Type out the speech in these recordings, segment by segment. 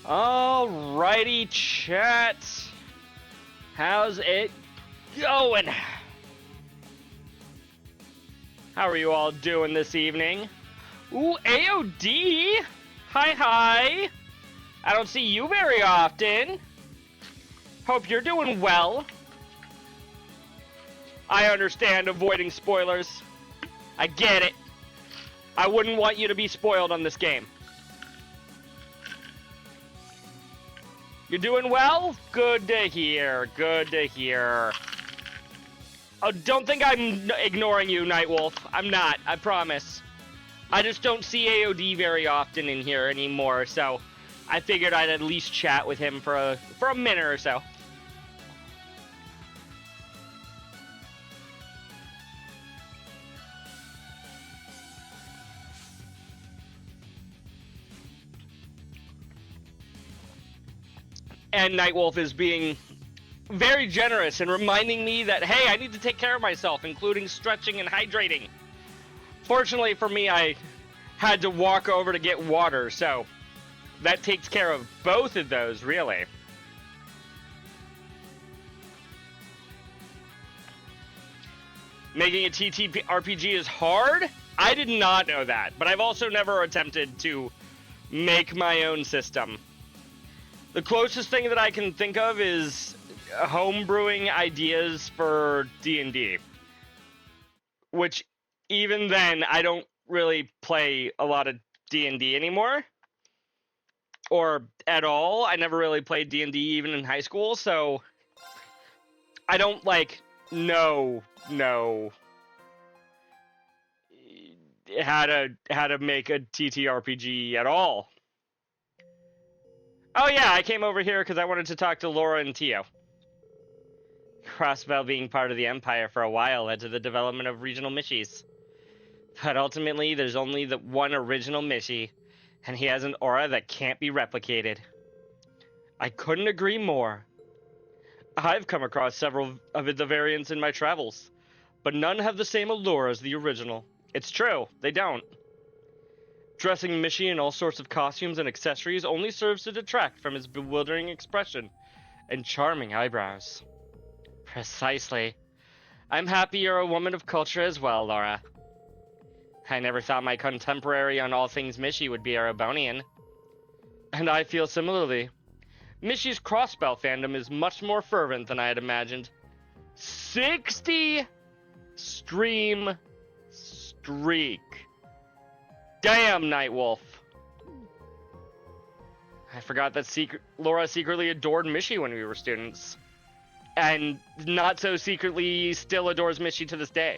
Alrighty, chat. How's it going? How are you all doing this evening? Ooh, AOD! Hi. I don't see you very often. Hope you're doing well. I understand avoiding spoilers. I get it. I wouldn't want you to be spoiled on this game. You're doing well? Good to hear. Good to hear. Oh, don't think I'm ignoring you, Nightwolf. I'm not, I promise. I just don't see AOD very often in here anymore, so I figured I'd at least chat with him for a minute or so. And Nightwolf is being very generous and reminding me that, hey, I need to take care of myself, including stretching and hydrating. Fortunately for me, I had to walk over to get water, so that takes care of both of those, really. Making a TTRPG is hard? I did not know that, but I've also never attempted to make my own system. The closest thing that I can think of is homebrewing ideas for D&D. Which, even then, I don't really play a lot of D&D anymore. Or at all. I never really played D&D even in high school, so I don't, know how to make a TTRPG at all. Oh yeah, I came over here because I wanted to talk to Laura and Tio. Crossbell being part of the Empire for a while led to the development of regional Mishies. But ultimately, there's only the one original Mishi, and he has an aura that can't be replicated. I couldn't agree more. I've come across several of the variants in my travels, but none have the same allure as the original. It's true, they don't. Dressing Mishi in all sorts of costumes and accessories only serves to detract from his bewildering expression and charming eyebrows. Precisely. I'm happy you're a woman of culture as well, Laura. I never thought my contemporary on all things Mishi would be a Rabonian. And I feel similarly. Mishi's Crossbell fandom is much more fervent than I had imagined. 60 stream streak. Damn, Nightwolf. I forgot that Laura secretly adored Mishi when we were students. And not so secretly still adores Mishi to this day.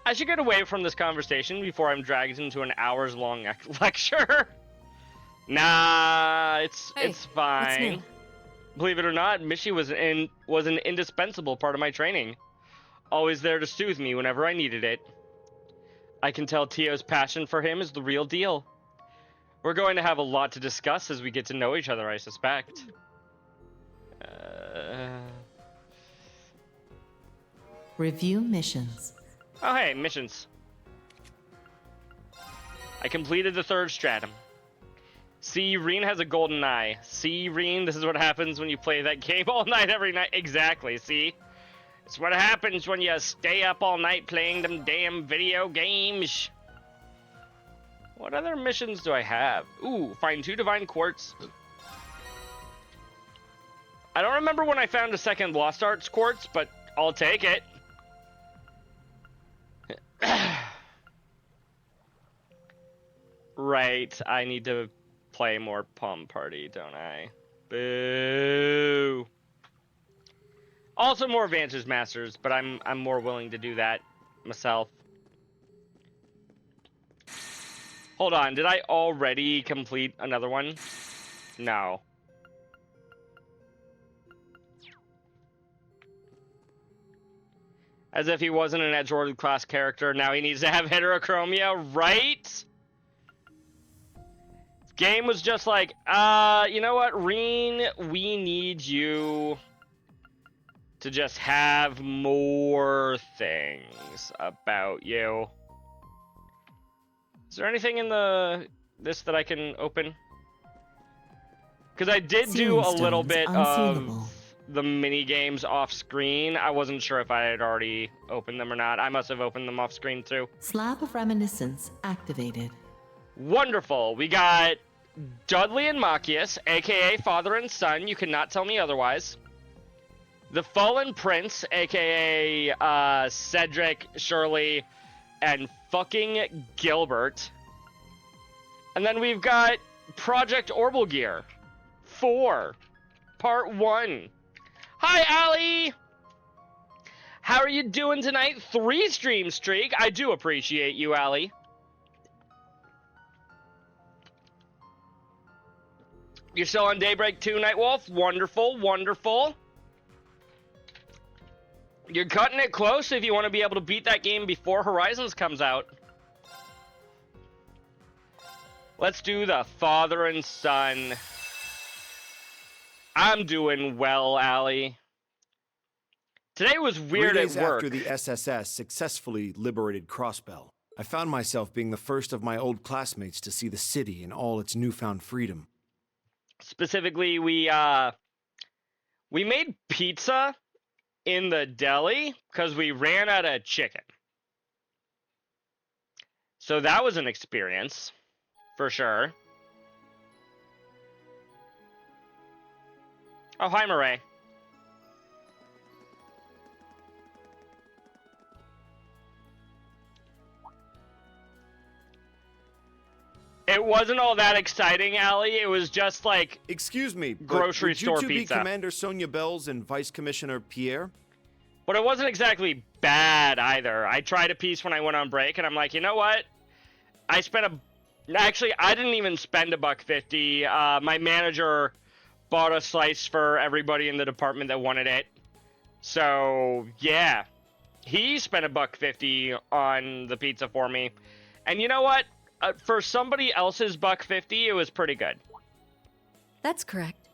I should get away from this conversation before I'm dragged into an hours-long lecture. Nah, it's fine. Believe it or not, Mishi was an indispensable part of my training. Always there to soothe me whenever I needed it. I can tell Tio's passion for him is the real deal. We're going to have a lot to discuss as we get to know each other, I suspect. Review missions. Oh, hey, missions. I completed the 3rd stratum. See, Reen has a golden eye. See, Reen, this is what happens when you play that game all night every night. Exactly, see? It's what happens when you stay up all night playing them damn video games. What other missions do I have? Ooh, find 2 divine quartz. I don't remember when I found a 2nd Lost Arts quartz, but I'll take it. Right, I need to play more Palm Party, don't I? Boo. Also more Vantage Masters, but I'm more willing to do that myself. Hold on, did I already complete another one? No. As if he wasn't an Edgelord class character, now he needs to have heterochromia, right? This game was just like, you know what, Reen, we need you to just have more things about you. Is there anything in this that I can open? Because I did do Sealing a little stones bit unsealable. of the mini games off screen. I wasn't sure if I had already opened them or not. I must have opened them off screen too. Slab of Reminiscence activated. Wonderful. We got Dudley and Machias, aka father and son. You cannot tell me otherwise. The Fallen Prince, aka Cedric, Shirley, and fucking Gilbert. And then we've got Project Orbital Gear 4, Part 1. Hi, Allie! How are you doing tonight? 3 stream streak. I do appreciate you, Allie. You're still on Daybreak 2, Nightwolf. Wonderful, wonderful. You're cutting it close if you want to be able to beat that game before Horizons comes out. Let's do the father and son. I'm doing well, Allie. Today was weird 3 at days work. after the SSS successfully liberated Crossbell, I found myself being the first of my old classmates to see the city in all its newfound freedom. Specifically, we made pizza in the deli because we ran out of chicken. So that was an experience, for sure. Oh, hi, Murray. It wasn't all that exciting, Allie. It was just like Excuse me, but grocery would you store two pizza. be Commander Sonia Bells and Vice Commissioner Pierre? But it wasn't exactly bad either. I tried a piece when I went on break, and I'm like, you know what? Actually, I didn't even spend $1.50. My manager bought a slice for everybody in the department that wanted it. So, yeah. He spent $1.50 on the pizza for me. And you know what? For somebody else's $1.50, it was pretty good. That's correct.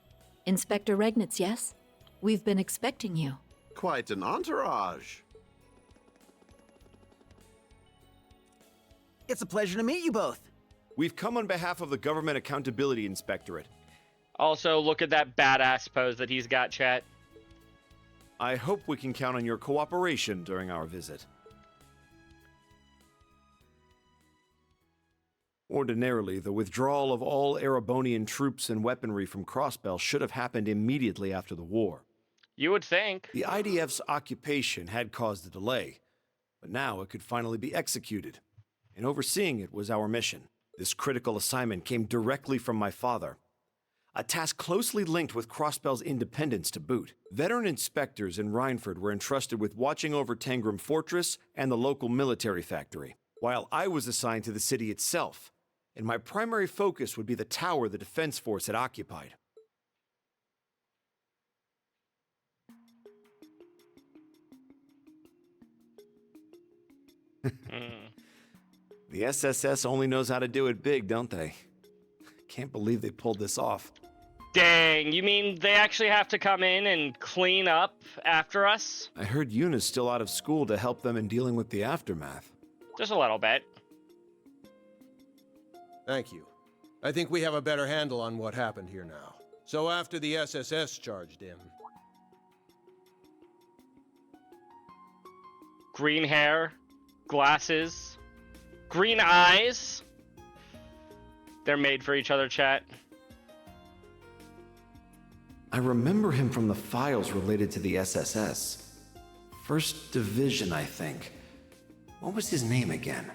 Inspector Regnitz, yes? We've been expecting you. Quite an entourage. It's a pleasure to meet you both. We've come on behalf of the Government Accountability Inspectorate. Also, look at that badass pose that he's got, chat. I hope we can count on your cooperation during our visit. Ordinarily, the withdrawal of all Erebonian troops and weaponry from Crossbell should have happened immediately after the war. You would think. The IDF's occupation had caused a delay, but now it could finally be executed, and overseeing it was our mission. This critical assignment came directly from my father, a task closely linked with Crossbell's independence to boot. Veteran inspectors in Rhineford were entrusted with watching over Tangram Fortress and the local military factory, while I was assigned to the city itself, and my primary focus would be the tower the defense force had occupied. The SSS only knows how to do it big, don't they? Can't believe they pulled this off. Dang, you mean they actually have to come in and clean up after us? I heard Yuna's still out of school to help them in dealing with the aftermath. Just a little bit. Thank you. I think we have a better handle on what happened here now. So after the SSS charged in... Green hair, glasses, green eyes. They're made for each other, chat. I remember him from the files related to the SSS. First Division, I think. What was his name again?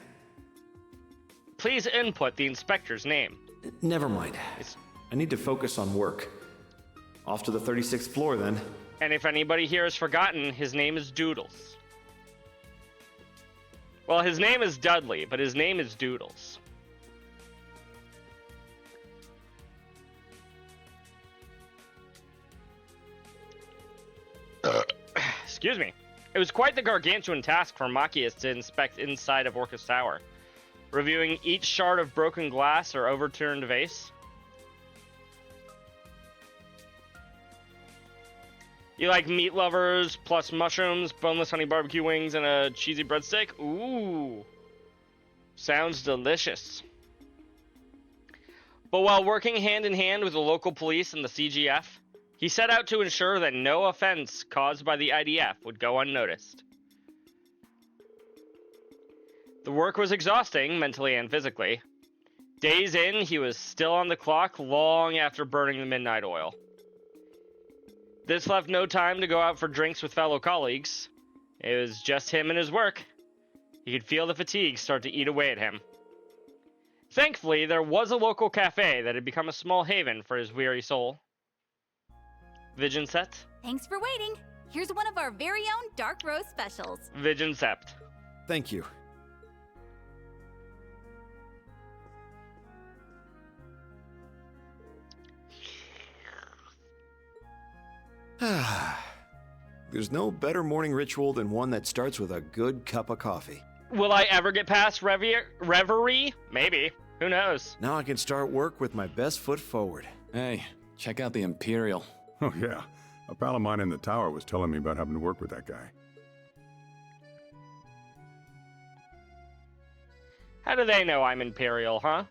Please input the inspector's name. Never mind. I need to focus on work. Off to the 36th floor, then. And if anybody here has forgotten, his name is Doodles. Well, his name is Dudley, but his name is Doodles. Excuse me. It was quite the gargantuan task for Machias to inspect inside of Orcus Tower, reviewing each shard of broken glass or overturned vase. You like meat lovers plus mushrooms, boneless honey barbecue wings, and a cheesy breadstick? Ooh. Sounds delicious. But while working hand in hand with the local police and the CGF, he set out to ensure that no offense caused by the IDF would go unnoticed. The work was exhausting, mentally and physically. Days in, he was still on the clock long after burning the midnight oil. This left no time to go out for drinks with fellow colleagues. It was just him and his work. He could feel the fatigue start to eat away at him. Thankfully, there was a local cafe that had become a small haven for his weary soul. Vision set? Thanks for waiting. Here's one of our very own dark roast specials. Vision sept. Thank you. There's no better morning ritual than one that starts with a good cup of coffee. Will I ever get past Reverie? Maybe. Who knows? Now I can start work with my best foot forward. Hey, check out the Imperial. Oh, yeah. A pal of mine in the tower was telling me about having to work with that guy. How do they know I'm Imperial, huh?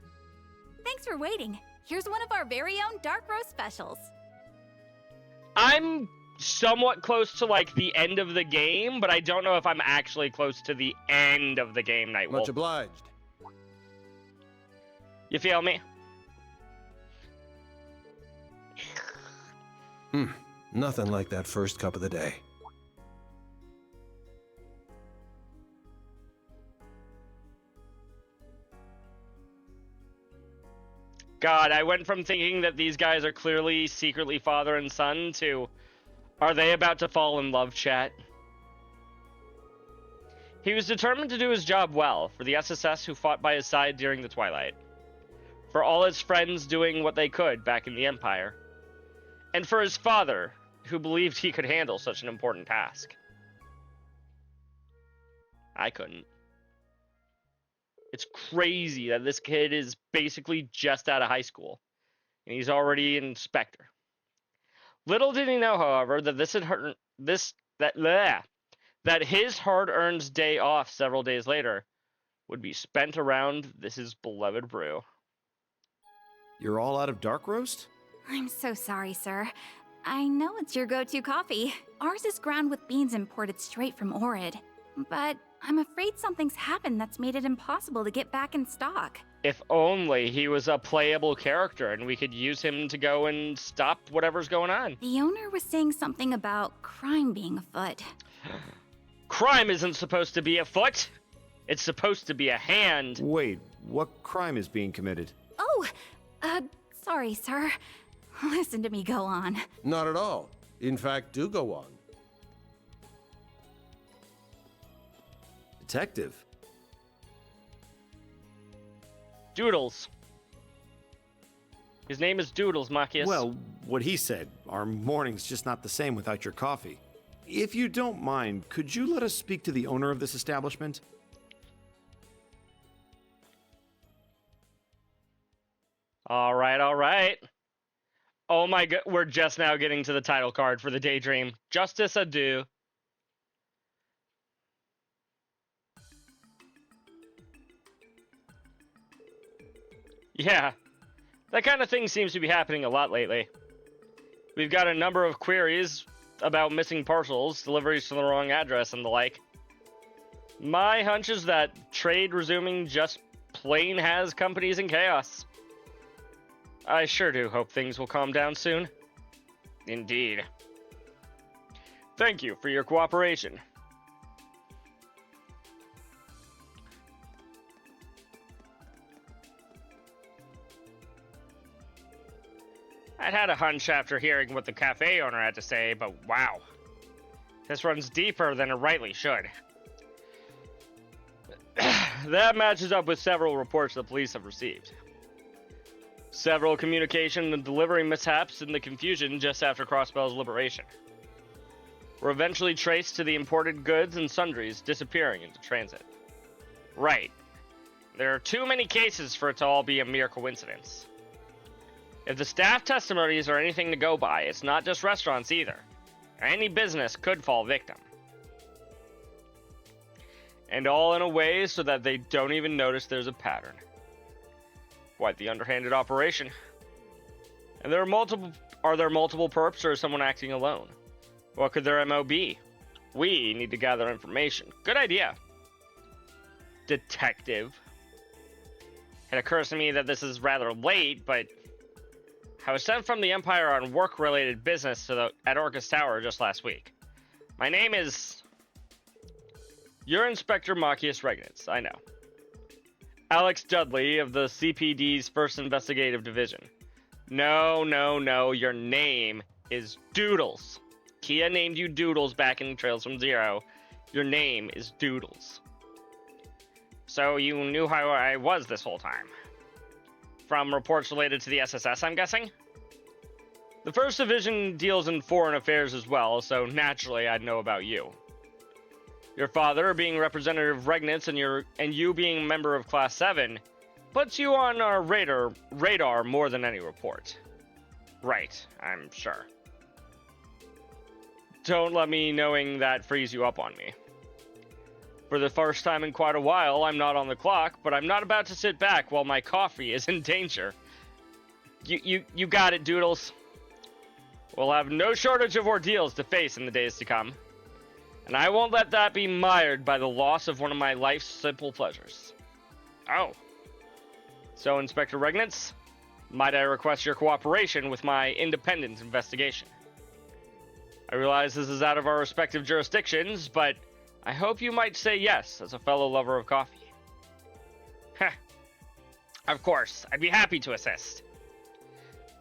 Thanks for waiting. Here's one of our very own dark roast specials. I'm somewhat close to, like, the end of the game, but I don't know if I'm actually close to the end of the game, Nightwolf. Much obliged. You feel me? Nothing like that first cup of the day. God, I went from thinking that these guys are clearly secretly father and son to, are they about to fall in love, chat? He was determined to do his job well for the SSS who fought by his side during the Twilight, for all his friends doing what they could back in the Empire, and for his father, who believed he could handle such an important task. I couldn't. It's crazy that this kid is basically just out of high school, and he's already an inspector. Little did he know, however, that that his hard-earned day off several days later would be spent around his beloved brew. You're all out of dark roast? I'm so sorry, sir. I know it's your go-to coffee. Ours is ground with beans imported straight from Orid. But I'm afraid something's happened that's made it impossible to get back in stock. If only he was a playable character and we could use him to go and stop whatever's going on. The owner was saying something about crime being afoot. Crime isn't supposed to be afoot. It's supposed to be a hand. Wait, what crime is being committed? Oh, sorry, sir. Listen to me go on. Not at all. In fact, do go on. Detective. Doodles. His name is Doodles, Machias. Well, what he said. Our morning's just not the same without your coffee. If you don't mind, could you let us speak to the owner of this establishment? All right. Oh my god, we're just now getting to the title card for the Daydream. Justice adieu. Yeah, that kind of thing seems to be happening a lot lately. We've got a number of queries about missing parcels, deliveries to the wrong address, and the like. My hunch is that trade resuming just plain has companies in chaos. I sure do hope things will calm down soon. Indeed. Thank you for your cooperation. I'd had a hunch after hearing what the cafe owner had to say, but wow. This runs deeper than it rightly should. That matches up with several reports the police have received. Several communication and delivery mishaps in the confusion just after Crossbell's liberation were eventually traced to the imported goods and sundries disappearing into transit. Right. There are too many cases for it to all be a mere coincidence. If the staff testimonies are anything to go by, it's not just restaurants either. Any business could fall victim. And all in a way so that they don't even notice there's a pattern. Quite the underhanded operation. And are there multiple perps, or is someone acting alone? What could their MO be? We need to gather information. Good idea. Detective. It occurs to me that this is rather late, but I was sent from the Empire on work-related business at Orcus Tower just last week. My name is... You're Inspector Machias Regnitz, I know. Alex Dudley of the CPD's First Investigative Division. No, your name is Doodles. Kia named you Doodles back in Trails from Zero. Your name is Doodles. So you knew how I was this whole time. From reports related to the SSS, I'm guessing? The First Division deals in foreign affairs as well, so naturally I'd know about you. Your father being Representative Regnitz and you being a member of Class 7 puts you on our radar more than any report. Right, I'm sure. Don't let me knowing that frees you up on me. For the first time in quite a while, I'm not on the clock, but I'm not about to sit back while my coffee is in danger. You got it, Doodles. We'll have no shortage of ordeals to face in the days to come. And I won't let that be mired by the loss of one of my life's simple pleasures. Oh. So, Inspector Regnitz, might I request your cooperation with my independent investigation? I realize this is out of our respective jurisdictions, but I hope you might say yes as a fellow lover of coffee. Heh. Of course, I'd be happy to assist.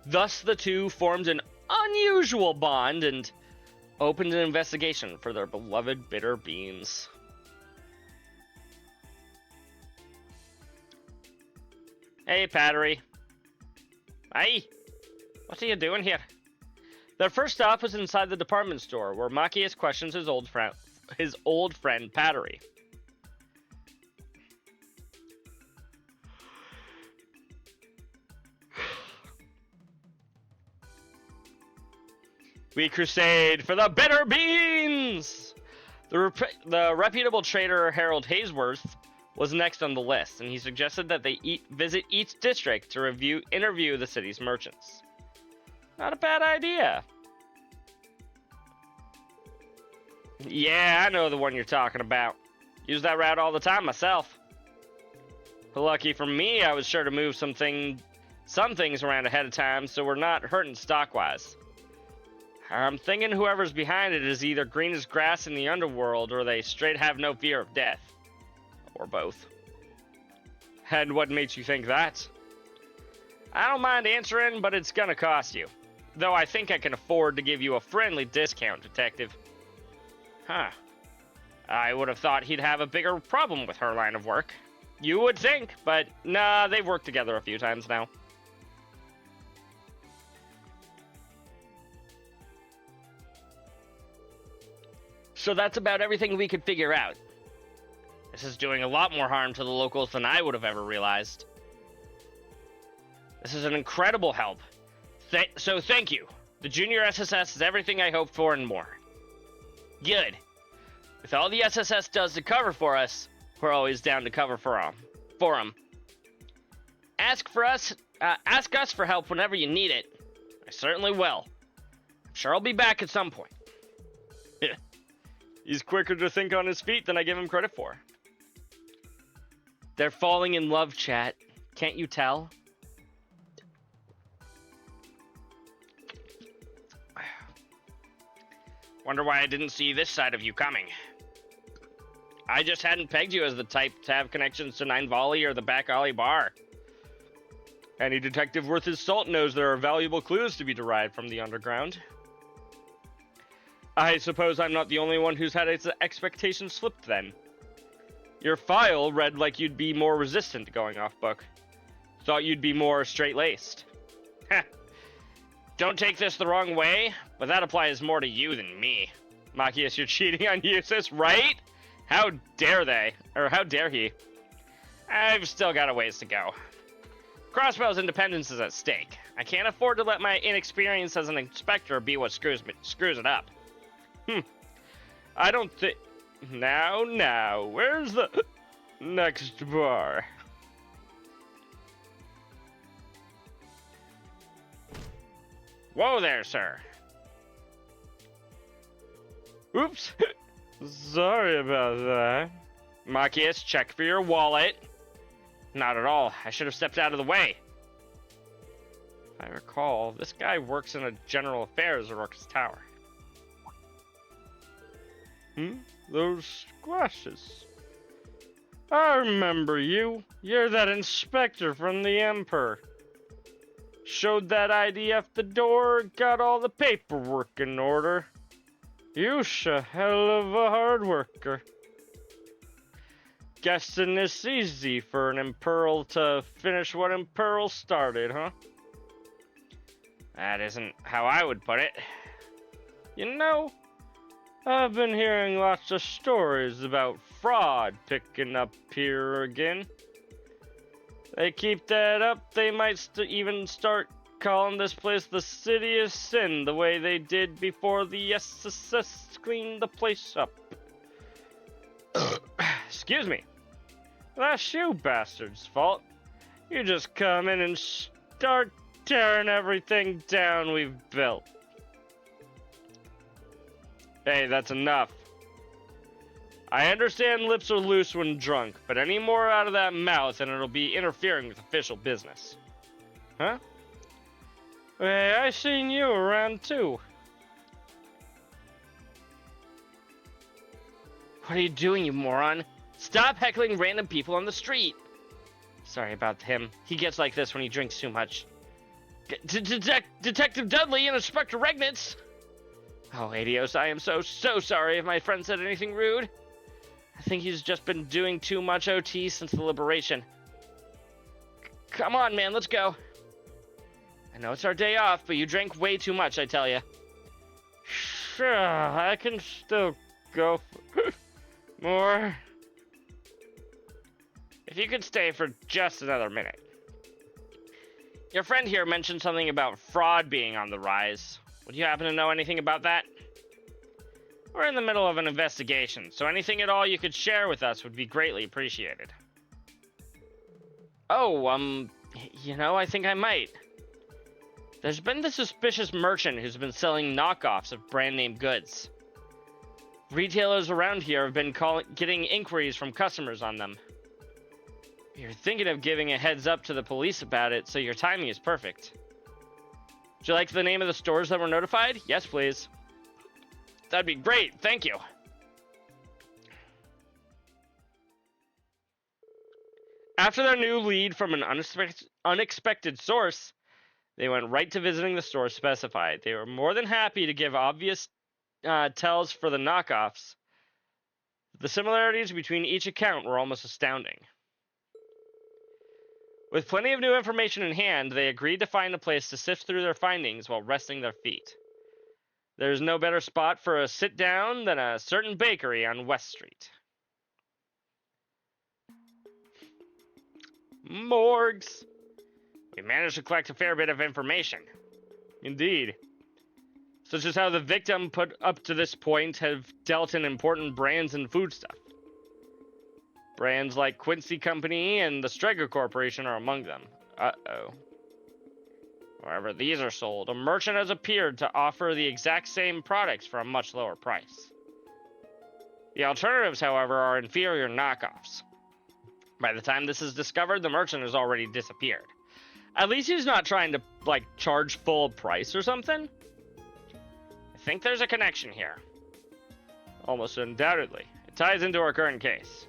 Thus the two formed an unusual bond and opened an investigation for their beloved bitter beans. Hey, Pattery. Hey, what are you doing here? Their first stop was inside the department store, where Machias questions his old friend Pattery. We crusade for the bitter beans! The reputable trader Harold Haysworth was next on the list, and he suggested that they visit each district to interview the city's merchants. Not a bad idea. Yeah, I know the one you're talking about. Use that route all the time myself. Lucky for me, I was sure to move some things around ahead of time, so we're not hurting stock-wise. I'm thinking whoever's behind it is either green as grass in the underworld, or they straight have no fear of death. Or both. And what makes you think that? I don't mind answering, but it's gonna cost you. Though I think I can afford to give you a friendly discount, Detective. Huh. I would have thought he'd have a bigger problem with her line of work. You would think, but nah, they've worked together a few times now. So that's about everything we could figure out. This is doing a lot more harm to the locals than I would have ever realized. This is an incredible help. So thank you. The Junior SSS is everything I hoped for and more. Good. With all the SSS does to cover for us, we're always down to cover for 'em. Ask us for help whenever you need it. I certainly will. I'm sure I'll be back at some point. He's quicker to think on his feet than I give him credit for. They're falling in love, chat. Can't you tell? Wonder why I didn't see this side of you coming. I just hadn't pegged you as the type to have connections to Nine Volley or the Back Alley Bar. Any detective worth his salt knows there are valuable clues to be derived from the underground. I suppose I'm not the only one who's had its expectations slipped then. Your file read like you'd be more resistant to going off book. Thought you'd be more straight-laced. Heh. Don't take this the wrong way, but that applies more to you than me. Machias, you're cheating on Eustace, right? How dare they? Or how dare he? I've still got a ways to go. Crossbow's independence is at stake. I can't afford to let my inexperience as an inspector be what screws it up. I don't think... Now, where's the next bar? Whoa there, sir. Oops. Sorry about that. Machias, check for your wallet. Not at all. I should have stepped out of the way. If I recall, this guy works in a general affairs at Rourke's Tower. Those glasses. I remember you. You're that inspector from the Emperor. Showed that ID at the door, got all the paperwork in order. You're a hell of a hard worker. Guessing it's easy for an Imperial to finish what Imperial started, huh? That isn't how I would put it. You know, I've been hearing lots of stories about fraud picking up here again. They keep that up, they might even start calling this place the City of Sin, the way they did before the SSS cleaned the place up. Excuse me. That's you bastards' fault. You just come in and start tearing everything down we've built. Hey, that's enough. I understand lips are loose when drunk, but any more out of that mouth and it'll be interfering with official business. Huh? Hey, I seen you around too. What are you doing, you moron? Stop heckling random people on the street. Sorry about him. He gets like this when he drinks too much. Detective Dudley and Inspector Regnitz! Oh, Adios, I am so sorry if my friend said anything rude. I think he's just been doing too much OT since the liberation. Come on, man, let's go. I know it's our day off, but you drank way too much, I tell you. Sure, I can still go for more. If you could stay for just another minute. Your friend here mentioned something about fraud being on the rise. Would you happen to know anything about that? We're in the middle of an investigation, so anything at all you could share with us would be greatly appreciated. Oh, you know, I think I might. There's been this suspicious merchant who's been selling knockoffs of brand name goods. Retailers around here have been getting inquiries from customers on them. You're thinking of giving a heads up to the police about it, so your timing is perfect. Would you like the name of the stores that were notified? Yes, please. That'd be great, thank you. After their new lead from an unexpected source, they went right to visiting the store specified. They were more than happy to give obvious tells for the knockoffs. The similarities between each account were almost astounding. With plenty of new information in hand, they agreed to find a place to sift through their findings while resting their feet. There's no better spot for a sit-down than a certain bakery on West Street. Morgues! We managed to collect a fair bit of information. Indeed. Such as how the victim put up to this point have dealt in important brands and foodstuff. Brands like Quincy Company and the Streger Corporation are among them. Uh-oh. Wherever these are sold, a merchant has appeared to offer the exact same products for a much lower price. The alternatives, however, are inferior knockoffs. By the time this is discovered, the merchant has already disappeared. At least he's not trying to, charge full price or something. I think there's a connection here. Almost undoubtedly. It ties into our current case.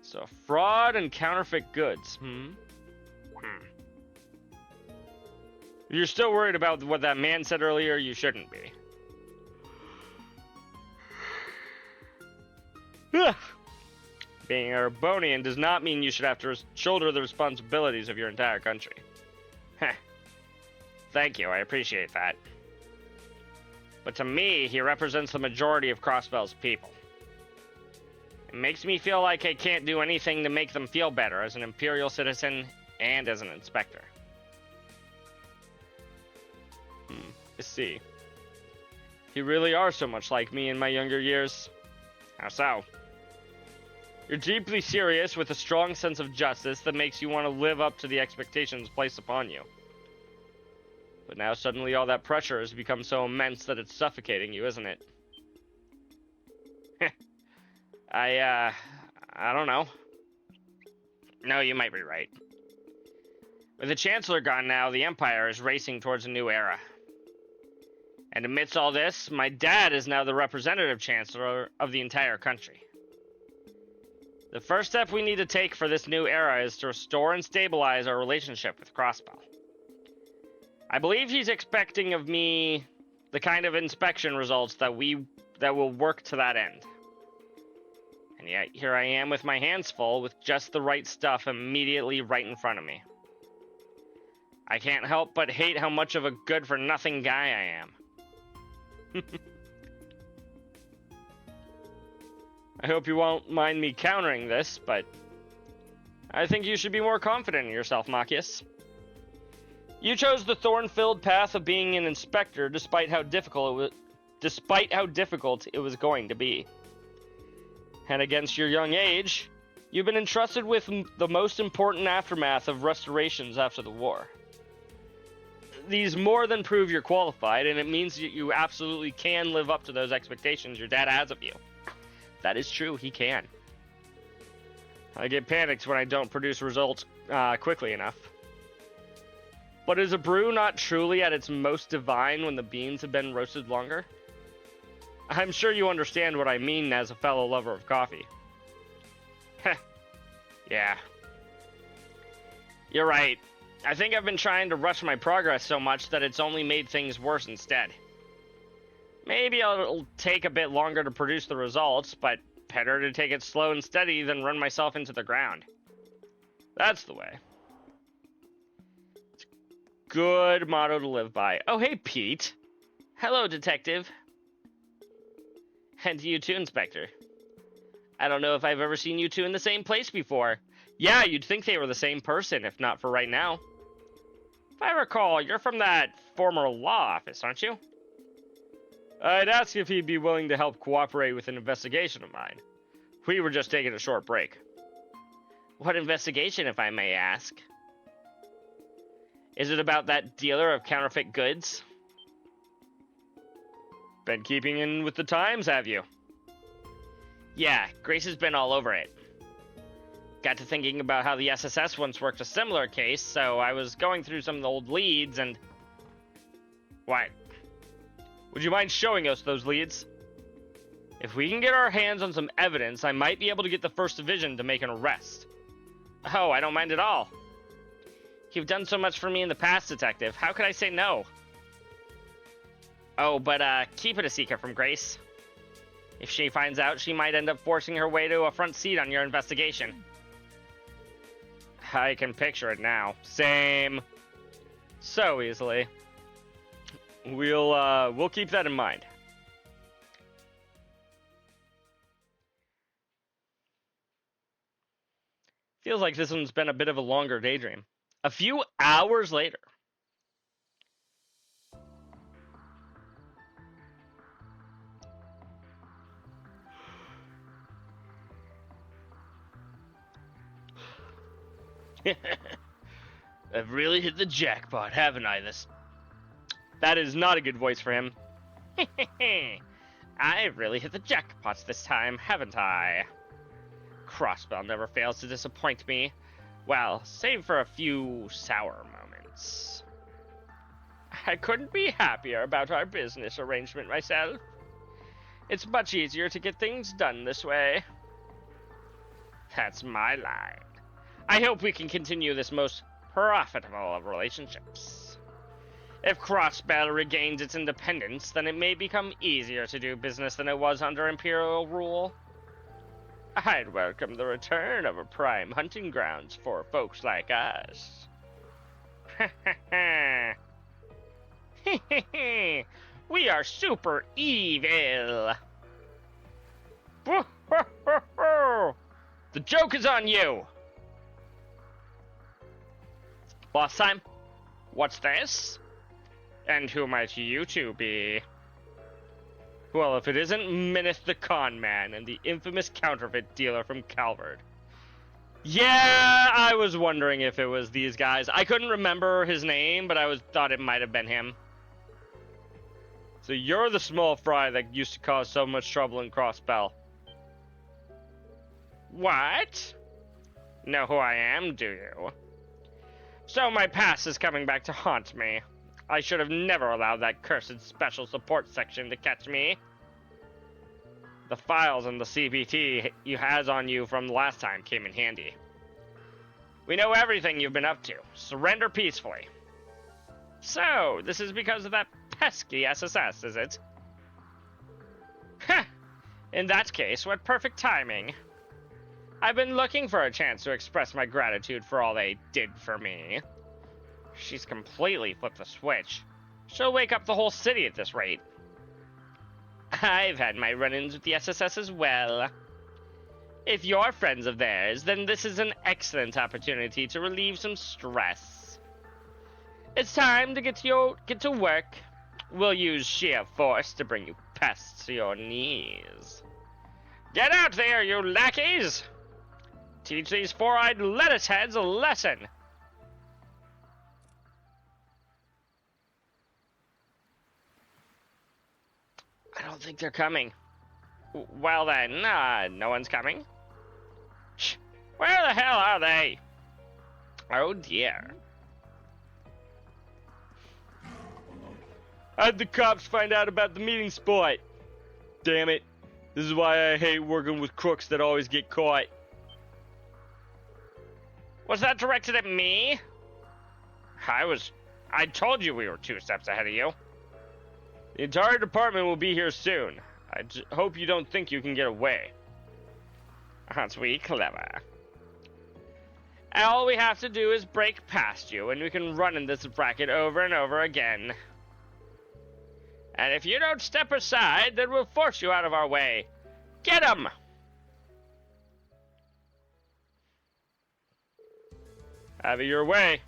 So, fraud and counterfeit goods, If you're still worried about what that man said earlier, you shouldn't be. Being a Urbonian does not mean you should have to shoulder the responsibilities of your entire country. Heh. Thank you, I appreciate that. But to me, he represents the majority of Crossbell's people. It makes me feel like I can't do anything to make them feel better as an Imperial citizen and as an inspector. I see. You really are so much like me in my younger years. How so? You're deeply serious with a strong sense of justice that makes you want to live up to the expectations placed upon you. But now suddenly all that pressure has become so immense that it's suffocating you, isn't it? I don't know. No, you might be right. With the Chancellor gone now, the Empire is racing towards a new era. And amidst all this, my dad is now the representative Chancellor of the entire country. The first step we need to take for this new era is to restore and stabilize our relationship with Crossbell. I believe he's expecting of me the kind of inspection results that will work to that end. And yet, here I am with my hands full with just the right stuff immediately right in front of me. I can't help but hate how much of a good-for-nothing guy I am. I hope you won't mind me countering this, but I think you should be more confident in yourself, Machias. You chose the thorn-filled path of being an inspector despite how difficult it was going to be. And against your young age, you've been entrusted with the most important aftermath of restorations after the war. These more than prove you're qualified, and it means that you absolutely can live up to those expectations your dad has of you. That is true, he can. I get panicked when I don't produce results quickly enough. But is a brew not truly at its most divine when the beans have been roasted longer? I'm sure you understand what I mean as a fellow lover of coffee. Heh. Yeah. You're right. I think I've been trying to rush my progress so much that it's only made things worse instead. Maybe it'll take a bit longer to produce the results, but better to take it slow and steady than run myself into the ground. That's the way. It's a good motto to live by. Oh, hey, Pete. Hello, Detective. And you too, Inspector. I don't know if I've ever seen you two in the same place before. Yeah, you'd think they were the same person, if not for right now. If I recall, you're from that former law office, aren't you? I'd ask if he'd be willing to help cooperate with an investigation of mine. We were just taking a short break. What investigation, if I may ask? Is it about that dealer of counterfeit goods? Been keeping in with the times, have you? Yeah, Grace has been all over it. Got to thinking about how the SSS once worked a similar case, so I was going through some of the old leads and... What? Would you mind showing us those leads? If we can get our hands on some evidence, I might be able to get the First Division to make an arrest. Oh, I don't mind at all. You've done so much for me in the past, Detective. How could I say no? Oh, but keep it a secret from Grace. If she finds out, she might end up forcing her way to a front seat on your investigation. I can picture it now. Same. So easily. We'll keep that in mind. Feels like this one's been a bit of a longer daydream. A few hours later. I've really hit the jackpot, haven't I? That is not a good voice for him. I've really hit the jackpot this time, haven't I? Crossbell never fails to disappoint me. Well, save for a few sour moments. I couldn't be happier about our business arrangement myself. It's much easier to get things done this way. That's my line. I hope we can continue this most profitable of relationships. If Crossbell regains its independence, then it may become easier to do business than it was under Imperial rule. I'd welcome the return of a prime hunting grounds for folks like us. We are super evil. The joke is on you. Boss time? What's this? And who might you two be? Well, if it isn't Minith the Con Man and the infamous counterfeit dealer from Calvard. Yeah, I was wondering if it was these guys. I couldn't remember his name, but thought it might have been him. So you're the small fry that used to cause so much trouble in Crossbell. What? Know who I am, do you? So my past is coming back to haunt me. I should have never allowed that cursed special support section to catch me. The files and the CBT you has on you from last time came in handy. We know everything you've been up to. Surrender peacefully. So, this is because of that pesky SSS, is it? Heh! In that case, what perfect timing. I've been looking for a chance to express my gratitude for all they did for me. She's completely flipped the switch. She'll wake up the whole city at this rate. I've had my run-ins with the SSS as well. If you're friends of theirs, then this is an excellent opportunity to relieve some stress. It's time to get to work. We'll use sheer force to bring you past your knees. Get out there, you lackeys! Teach these four-eyed lettuce heads a lesson. I don't think they're coming. Well then, no one's coming? Shh. Where the hell are they? Oh dear. How'd the cops find out about the meeting spot? Damn it. This is why I hate working with crooks that always get caught. Was that directed at me? I told you we were 2 steps ahead of you. The entire department will be here soon. I hope you don't think you can get away. Aren't we clever? All we have to do is break past you, and we can run in this bracket over and over again. And if you don't step aside, then we'll force you out of our way. Get 'em! Have it your way.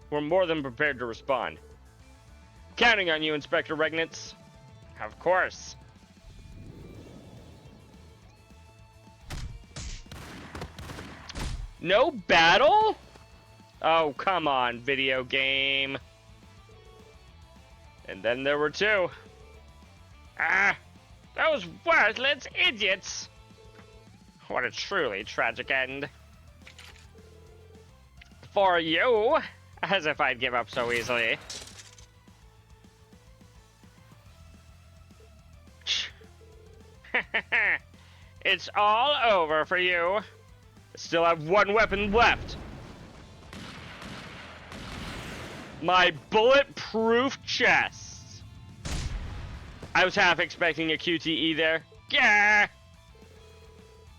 We're more than prepared to respond. Counting on you, Inspector Regnitz. Of course. No battle? Oh, come on, video game. And then there were 2. Ah, those worthless idiots. What a truly tragic end. For you, as if I'd give up so easily. It's all over for you. I still have 1 weapon left. My bulletproof chest. I was half expecting a QTE there. Gah!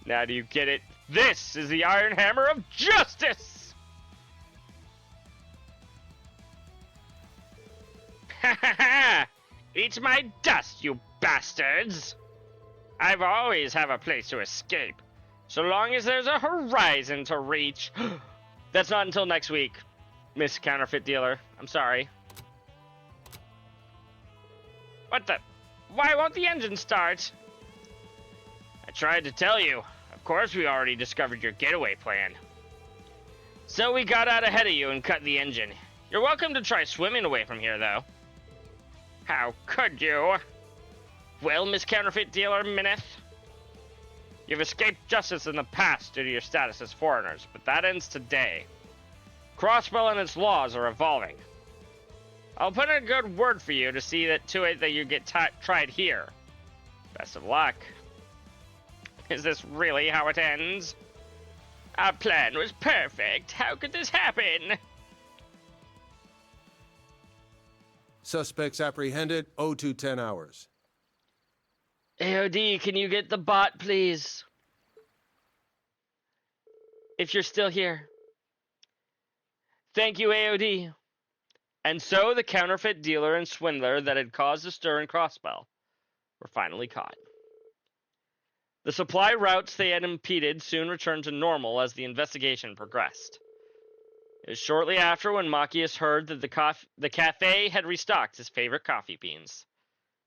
Now do you get it? This is the Iron Hammer of Justice! Ha ha ha! Eat my dust, you bastards! I've always have a place to escape, so long as there's a horizon to reach. That's not until next week, Miss Counterfeit Dealer. I'm sorry. What the? Why won't the engine start? I tried to tell you. Of course we already discovered your getaway plan. So we got out ahead of you and cut the engine. You're welcome to try swimming away from here, though. How could you? Well, Miss Counterfeit Dealer Mineth, you've escaped justice in the past due to your status as foreigners, but that ends today. Crossbell and its laws are evolving. I'll put in a good word for you to see to it that you get tried here. Best of luck. Is this really how it ends? Our plan was perfect. How could this happen? Suspects apprehended, 0210 hours. AOD, can you get the bot, please? If you're still here. Thank you, AOD. And so the counterfeit dealer and swindler that had caused a stir in Crossbell were finally caught. The supply routes they had impeded soon returned to normal as the investigation progressed. It was shortly after when Machias heard that the cafe had restocked his favorite coffee beans,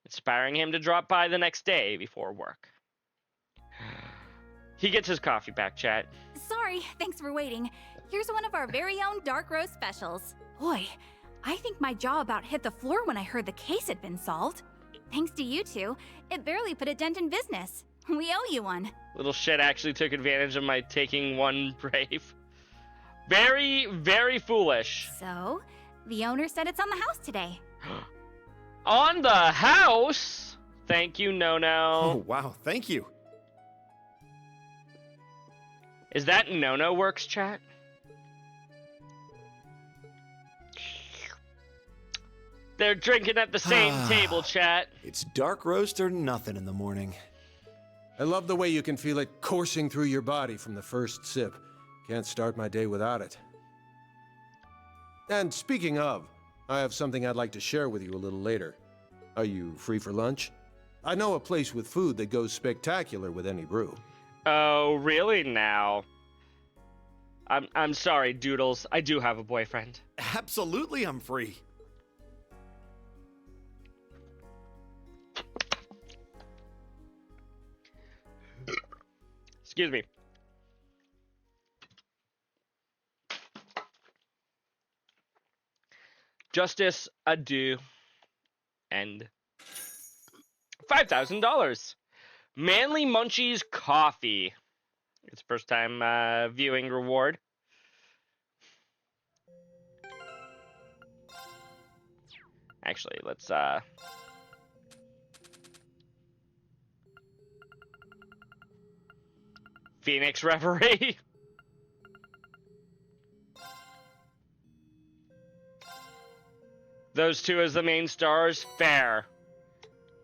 inspiring him to drop by the next day before work. He gets his coffee back, chat. Sorry, thanks for waiting. Here's one of our very own dark roast specials. Boy, I think my jaw about hit the floor when I heard the case had been solved. Thanks to you two, it barely put a dent in business. We owe you one. Little shit actually took advantage of my taking one brave. Very, very foolish. So, the owner said it's on the house today. On the house? Thank you, Oh, No-No. wow, thank you. Is that No-No Works, chat? They're drinking at the same table, chat. It's dark roast or nothing in the morning. I love the way you can feel it coursing through your body from the first sip. Can't start my day without it. And speaking of, I have something I'd like to share with you a little later. Are you free for lunch? I know a place with food that goes spectacular with any brew. Oh, really now? I'm sorry, Doodles. I do have a boyfriend. Absolutely, I'm free. Excuse me. Justice, adieu, and $5,000. Manly Munchies Coffee. It's first time viewing reward. Actually, let's Phoenix Reverie. Those two as the main stars, fair.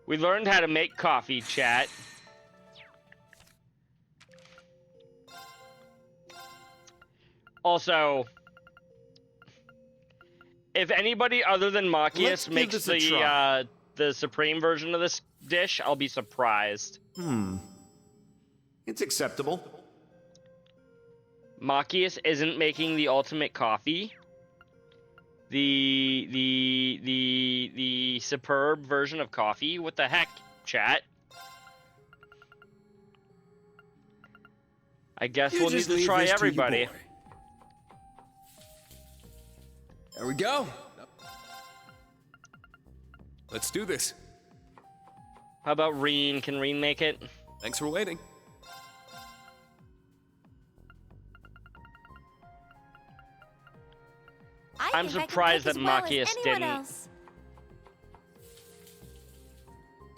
We learned how to make coffee, chat. Also, if anybody other than Let's Machias give makes this a try. the supreme version of this dish, I'll be surprised. It's acceptable. Machias isn't making the ultimate coffee. The superb version of coffee. What the heck, chat? I guess we'll need to try everybody. There we go. Let's do this. How about Reen? Can Reen make it? Thanks for waiting. I'm surprised that Machias didn't.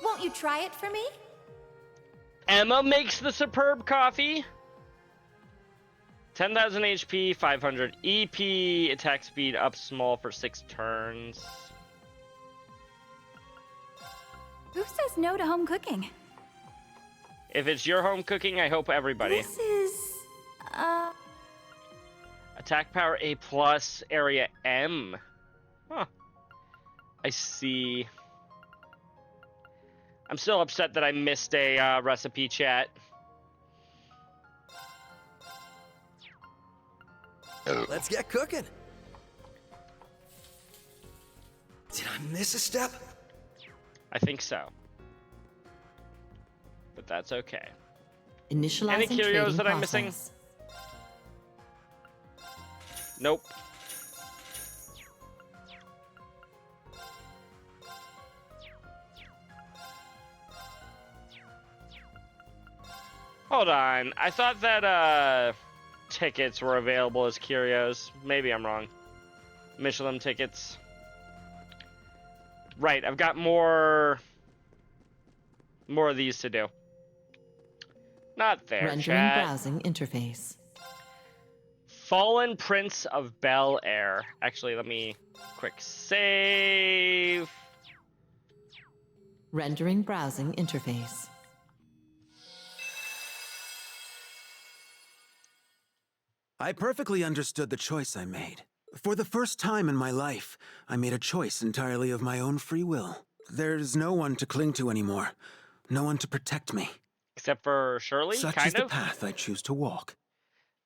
Won't you try it for me? Emma makes the superb coffee. 10,000 HP, 500 EP, attack speed up small for 6 turns. Who says no to home cooking? If it's your home cooking, I hope everybody. This is, Attack power A plus, area M. Huh. I see. I'm still upset that I missed a recipe, chat. Let's get cooking. Did I miss a step? I think so. But that's okay. Initializing Any curios trading that I'm missing? process. Nope. Hold on. I thought that tickets were available as curios. Maybe I'm wrong. Michelin tickets. Right, I've got more of these to do. Not there, Rendering chat. browsing interface. Fallen Prince of Bel Air. Actually, let me quick save. Rendering browsing interface. I perfectly understood the choice I made. For the first time in my life, I made a choice entirely of my own free will. There's no one to cling to anymore. No one to protect me. Except for Shirley, Such kind is the of. path I choose to walk.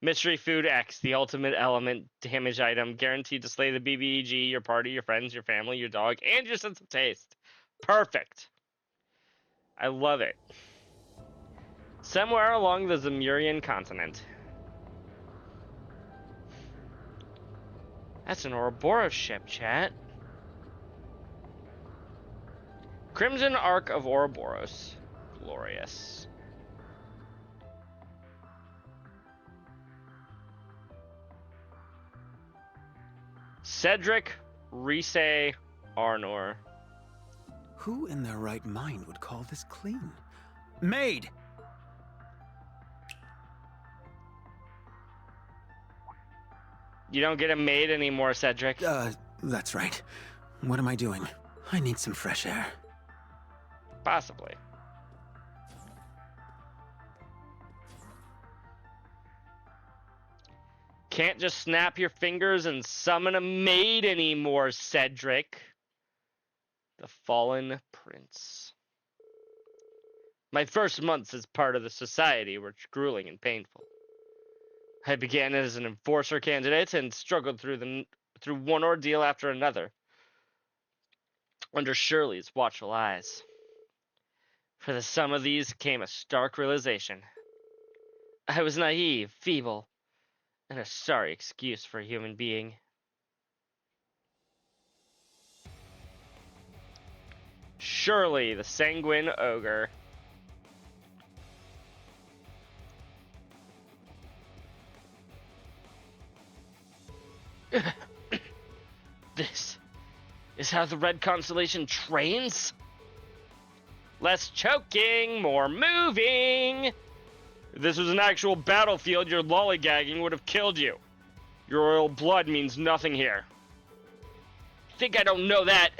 Mystery Food X, the ultimate element damage item, guaranteed to slay the BBEG, your party, your friends, your family, your dog, and your sense of taste. Perfect. I love it. Somewhere along the Zemurian continent. That's an Ouroboros ship, chat. Crimson Ark of Ouroboros. Glorious. Cedric Rise Arnor. Who in their right mind would call this clean? Maid! You don't get a maid anymore, Cedric. That's right. What am I doing? I need some fresh air. Possibly. Can't just snap your fingers and summon a maid anymore, Cedric. The Fallen Prince. My first months as part of the society were grueling and painful. I began as an enforcer candidate and struggled through one ordeal after another under Shirley's watchful eyes. For the sum of these came a stark realization. I was naive, feeble, and a sorry excuse for a human being. Shirley, the Sanguine Ogre. This is how the Red Constellation trains? Less choking, more moving. If this was an actual battlefield, your lollygagging would have killed you. Your royal blood means nothing here. Think I don't know that?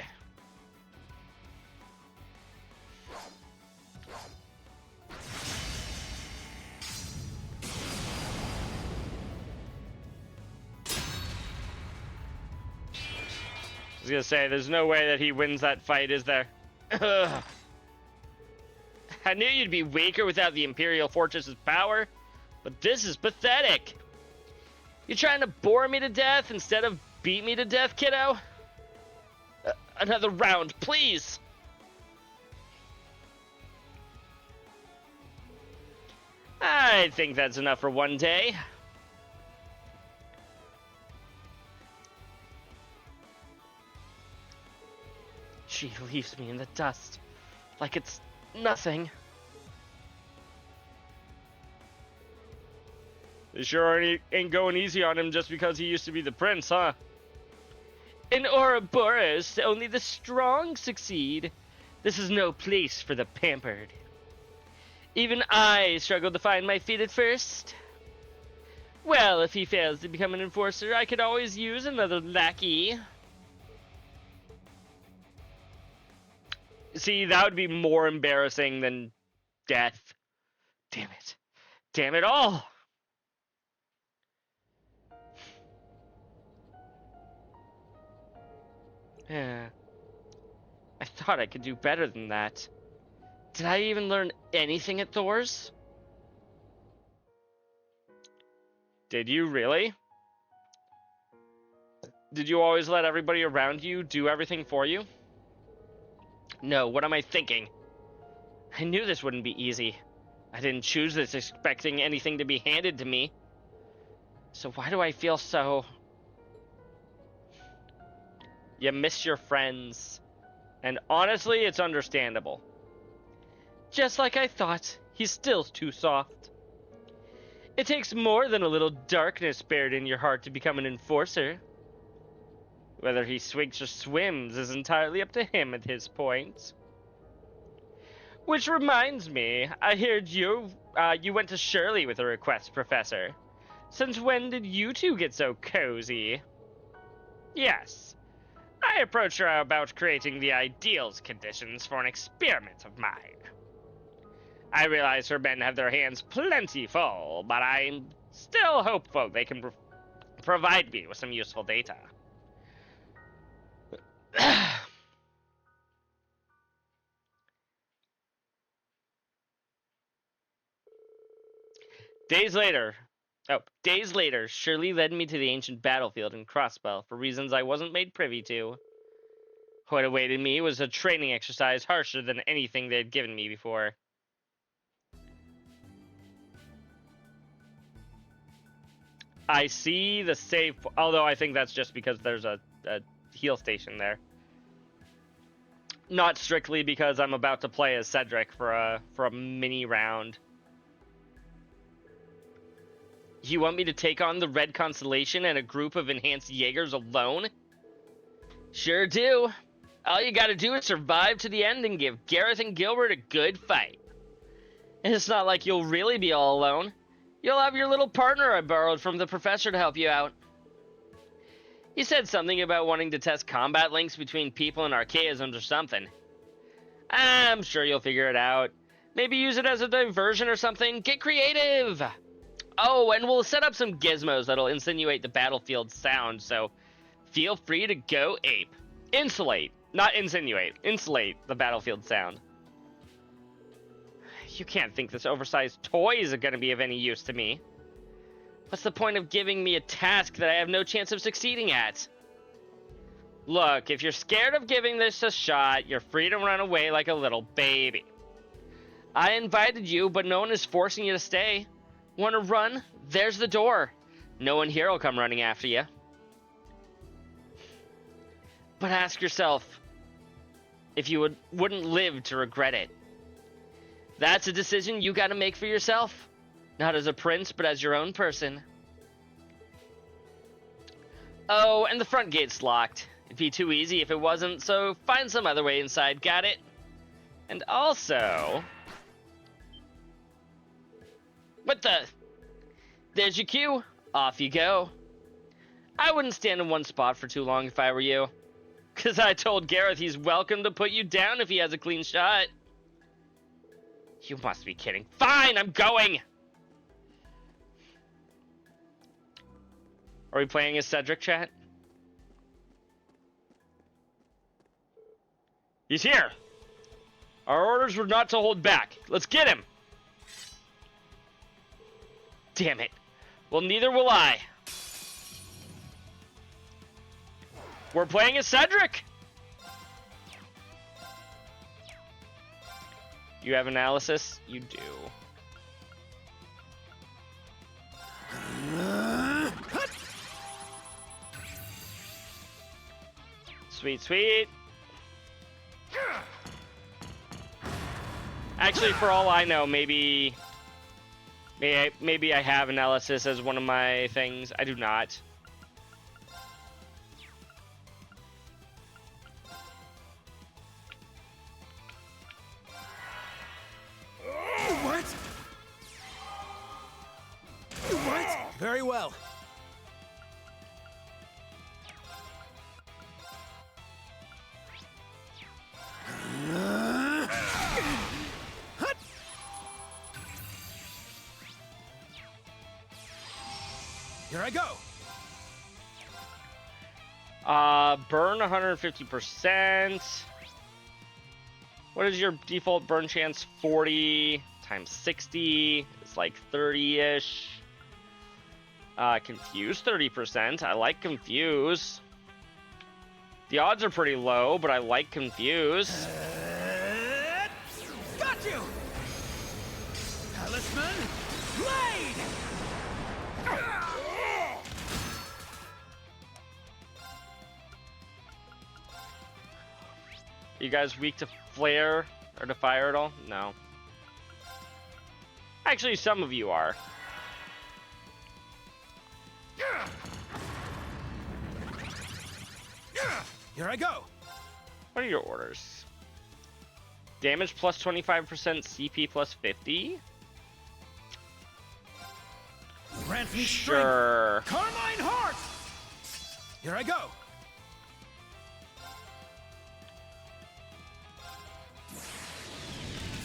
I was gonna say, there's no way that he wins that fight, is there? Ugh. I knew you'd be weaker without the Imperial Fortress's power, but this is pathetic. You trying to bore me to death instead of beat me to death, kiddo? Another round, please. I think that's enough for one day. She leaves me in the dust, like it's nothing. They sure ain't going easy on him just because he used to be the prince, huh? In Ouroboros, only the strong succeed. This is no place for the pampered. Even I struggled to find my feet at first. Well, if he fails to become an enforcer, I could always use another lackey. See, that would be more embarrassing than death. Damn it. Damn it all! Yeah. I thought I could do better than that. Did I even learn anything at Thor's? Did you really? Did you always let everybody around you do everything for you? No, what am I thinking? I knew this wouldn't be easy. I didn't choose this expecting anything to be handed to me. So why do I feel so... You miss your friends. And honestly, it's understandable. Just like I thought, he's still too soft. It takes more than a little darkness buried in your heart to become an enforcer. Whether he swings or swims is entirely up to him at his point. Which reminds me, I heard you went to Shirley with a request, Professor. Since when did you two get so cozy? Yes. I approached her about creating the ideals conditions for an experiment of mine. I realize her men have their hands plenty full, but I'm still hopeful they can provide me with some useful data. Days later, Shirley led me to the ancient battlefield in Crossbell for reasons I wasn't made privy to. What awaited me was a training exercise harsher than anything they had given me before. I see the save, although I think that's just because there's a heal station there. Not strictly because I'm about to play as Cedric for a mini round. You want me to take on the Red Constellation and a group of enhanced Jaegers alone? Sure do. All you gotta do is survive to the end and give Gareth and Gilbert a good fight. And it's not like you'll really be all alone. You'll have your little partner I borrowed from the professor to help you out. He said something about wanting to test combat links between people and archaisms or something. I'm sure you'll figure it out. Maybe use it as a diversion or something. Get creative! Oh, and we'll set up some gizmos that'll insinuate the battlefield sound, so feel free to go ape. Insulate, not insinuate. Insulate the battlefield sound. You can't think this oversized toys are going to be of any use to me. What's the point of giving me a task that I have no chance of succeeding at? Look, if you're scared of giving this a shot, you're free to run away like a little baby. I invited you, but no one is forcing you to stay. Want to run? There's the door. No one here will come running after you. But ask yourself if you wouldn't live to regret it. That's a decision you gotta make for yourself. Not as a prince, but as your own person. Oh, and the front gate's locked. It'd be too easy if it wasn't, so find some other way inside, got it? And also... What the... There's your cue. Off you go. I wouldn't stand in one spot for too long if I were you. 'Cause I told Gareth he's welcome to put you down if he has a clean shot. You must be kidding. Fine, I'm going! Are we playing as Cedric, chat? He's here! Our orders were not to hold back. Let's get him! Damn it. Well, neither will I. We're playing as Cedric! You have analysis? You do. Sweet, sweet. Actually, for all I know, maybe I have analysis as one of my things. I do not. What? What? Very well. Here I go. Burn 150%. What is your default burn chance? 40 times 60. It's like 30-ish. Confuse 30%. I like confuse. The odds are pretty low, but I like confuse. Got you! Talisman, blade! You guys weak to flare or to fire at all? No. Actually, some of you are. Here I go. What are your orders? Damage plus 25%, CP plus 50? Grant me Sure. strength. Carmine Heart! Here I go.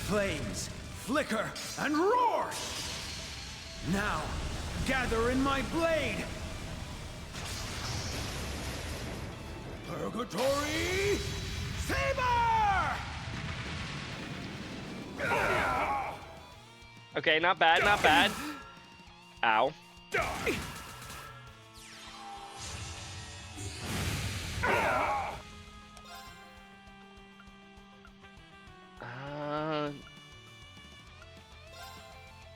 Flames flicker and roar. Now, gather in my blade. Purgatory Saber! Okay, not bad, not bad. Ow.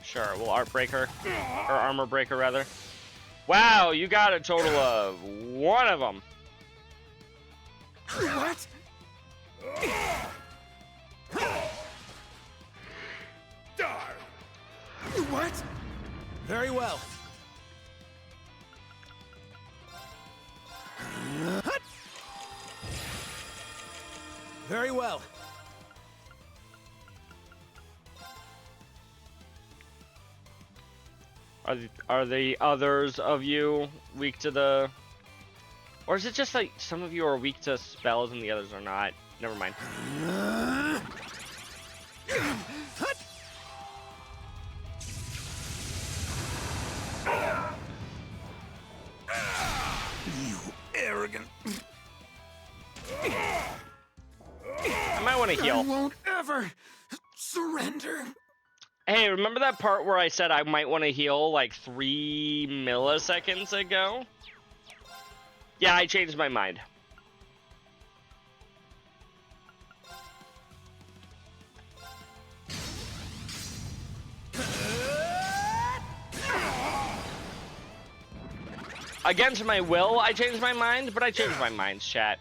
Sure, we'll Art Breaker. Or Armor Breaker, rather. Wow, you got a total of one of them. What? What? Very well. Very well. Are the others of you weak to the... Or is it just like some of you are weak to spells and the others are not? Never mind. You arrogant. I might want to I heal. won't ever surrender. Hey, remember that part where I said I might want to heal like 3 milliseconds ago? Yeah, I changed my mind. Against my will, I changed my mind, but I changed my mind, chat.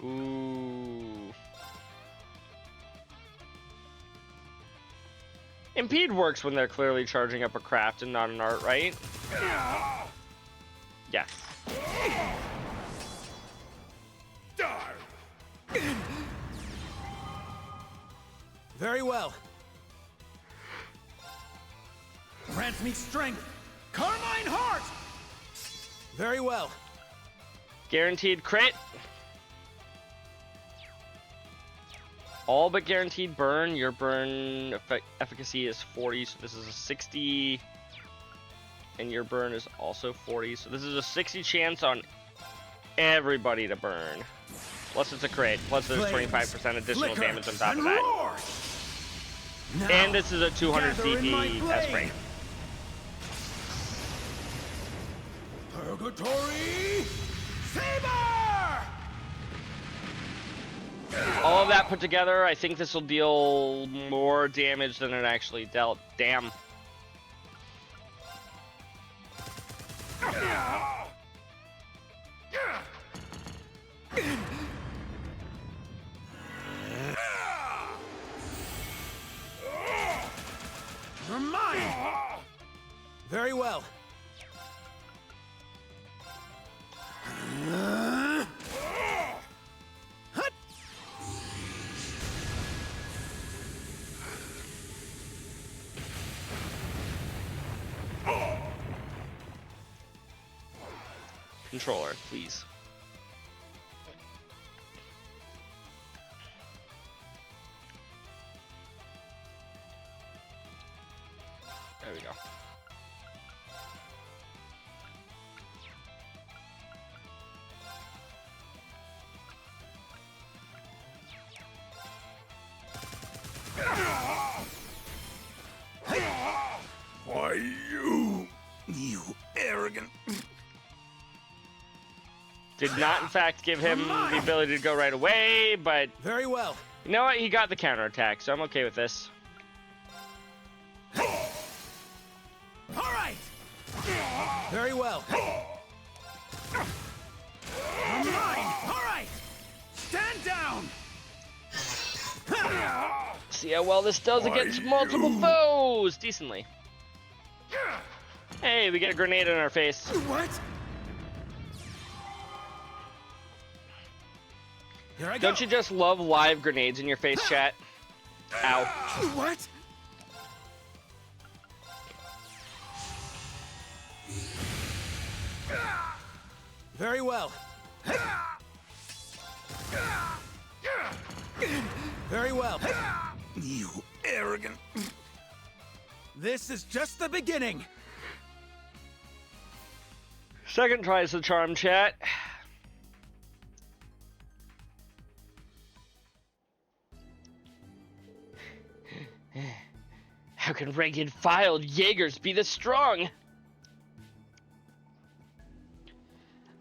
Ooh. Impede works when they're clearly charging up a craft and not an art, right? Yes. Very well. Grant me strength. Carmine Heart! Very well. Guaranteed crit. All but guaranteed burn. Your burn efficacy is 40, so this is a 60. And your burn is also 40, so this is a 60 chance on everybody to burn. Plus it's a crit. Plus there's 25% additional damage on top of that. And this is a 200 CP S-Ring. Purgatory Saber! All of that put together, I think this will deal more damage than it actually dealt. Damn. You're mine! Very well. Controller, please. There we go. Why you arrogant. Did not, in fact, give him the ability to go right away, but Very well. you know what? He got the counterattack, so I'm okay with this. All right. Very well. You're mine. All right. Stand down. See how well this does against multiple foes! Decently. Hey, we get a grenade in our face. What? Here I go. Don't you just love live grenades in your face, chat? Ow. What? Very well. Very well. You arrogant. This is just the beginning. Second tries the charm, chat. How can rank-and-file Jaegers be this strong?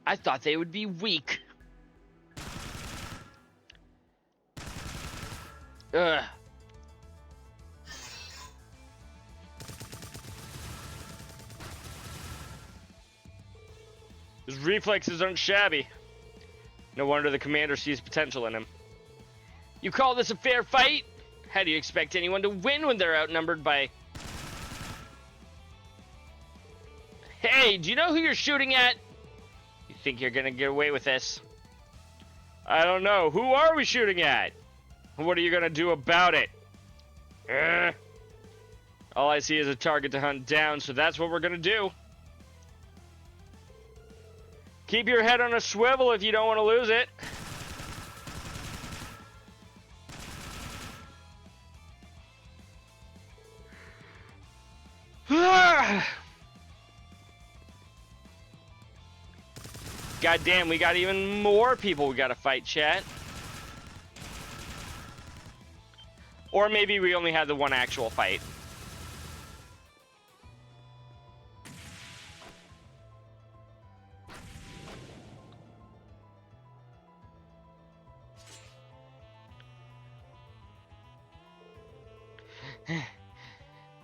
I thought they would be weak. Ugh. His reflexes aren't shabby. No wonder the commander sees potential in him. You call this a fair fight? How do you expect anyone to win when they're outnumbered by... Hey, do you know who you're shooting at? You think you're gonna get away with this? I don't know. Who are we shooting at? What are you gonna do about it? All I see is a target to hunt down, so that's what we're gonna do. Keep your head on a swivel if you don't want to lose it. God damn, we got even more people we gotta fight, chat. Or maybe we only had the one actual fight.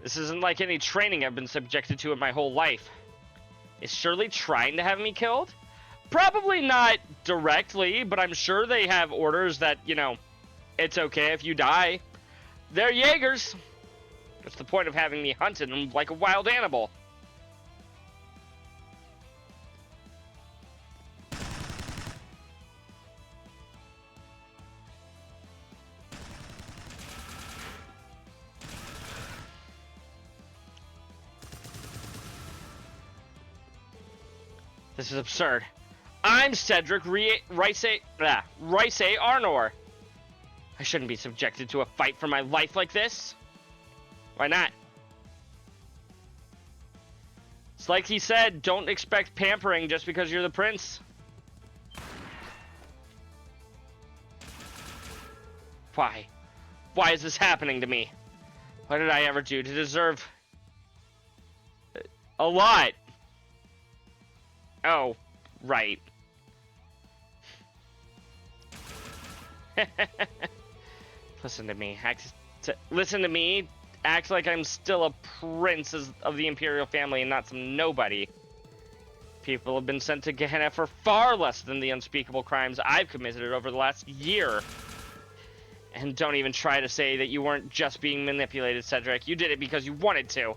This isn't like any training I've been subjected to in my whole life. Is Shirley trying to have me killed? Probably not directly, but I'm sure they have orders that, you know, it's okay if you die. They're Jaegers. What's the point of having me hunted them like a wild animal? This is absurd. I'm Cedric Rice Arnor. I shouldn't be subjected to a fight for my life like this. Why not? It's like he said, don't expect pampering just because you're the prince. Why? Why is this happening to me? What did I ever do to deserve... a lot? Oh, right. Listen to me. Listen to me. Act like I'm still a prince of the Imperial family and not some nobody. People have been sent to Gehenna for far less than the unspeakable crimes I've committed over the last year. And don't even try to say that you weren't just being manipulated, Cedric. You did it because you wanted to.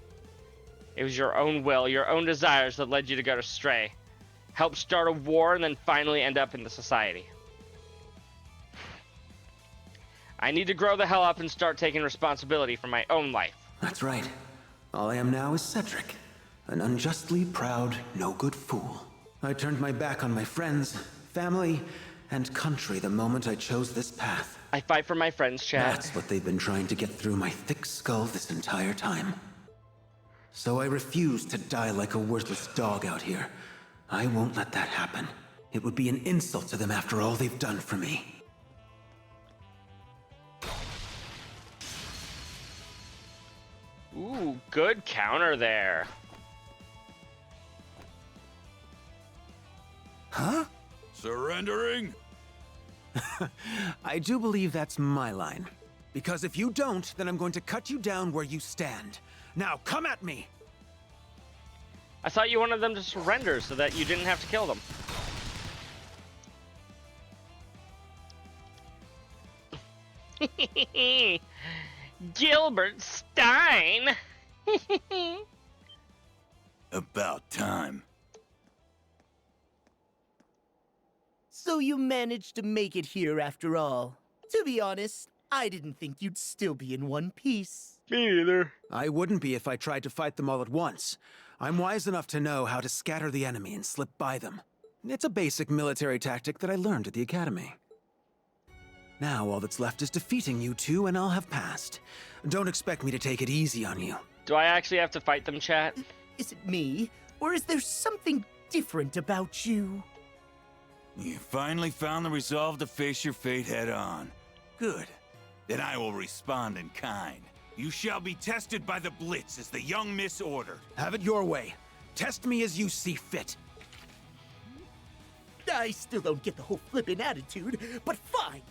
It was your own will, your own desires that led you to go astray. Help start a war and then finally end up in the society. I need to grow the hell up and start taking responsibility for my own life. That's right. All I am now is Cedric, an unjustly proud, no-good fool. I turned my back on my friends, family, and country the moment I chose this path. I fight for my friends, Chad. That's what they've been trying to get through my thick skull this entire time. So I refuse to die like a worthless dog out here. I won't let that happen. It would be an insult to them after all they've done for me. Ooh, good counter there. Huh? Surrendering? I do believe that's my line. Because if you don't, then I'm going to cut you down where you stand. Now, come at me! I thought you wanted them to surrender so that you didn't have to kill them. Gilbert Stein! About time. So you managed to make it here after all. To be honest, I didn't think you'd still be in one piece. Me either. I wouldn't be if I tried to fight them all at once. I'm wise enough to know how to scatter the enemy and slip by them. It's a basic military tactic that I learned at the academy. Now all that's left is defeating you two, and I'll have passed. Don't expect me to take it easy on you. Do I actually have to fight them, chat? Is it me, or is there something different about you? You finally found the resolve to face your fate head on. Good. Then I will respond in kind. You shall be tested by the Blitz as the young Miss Order. Have it your way. Test me as you see fit. I still don't get the whole flippin' attitude, but fine.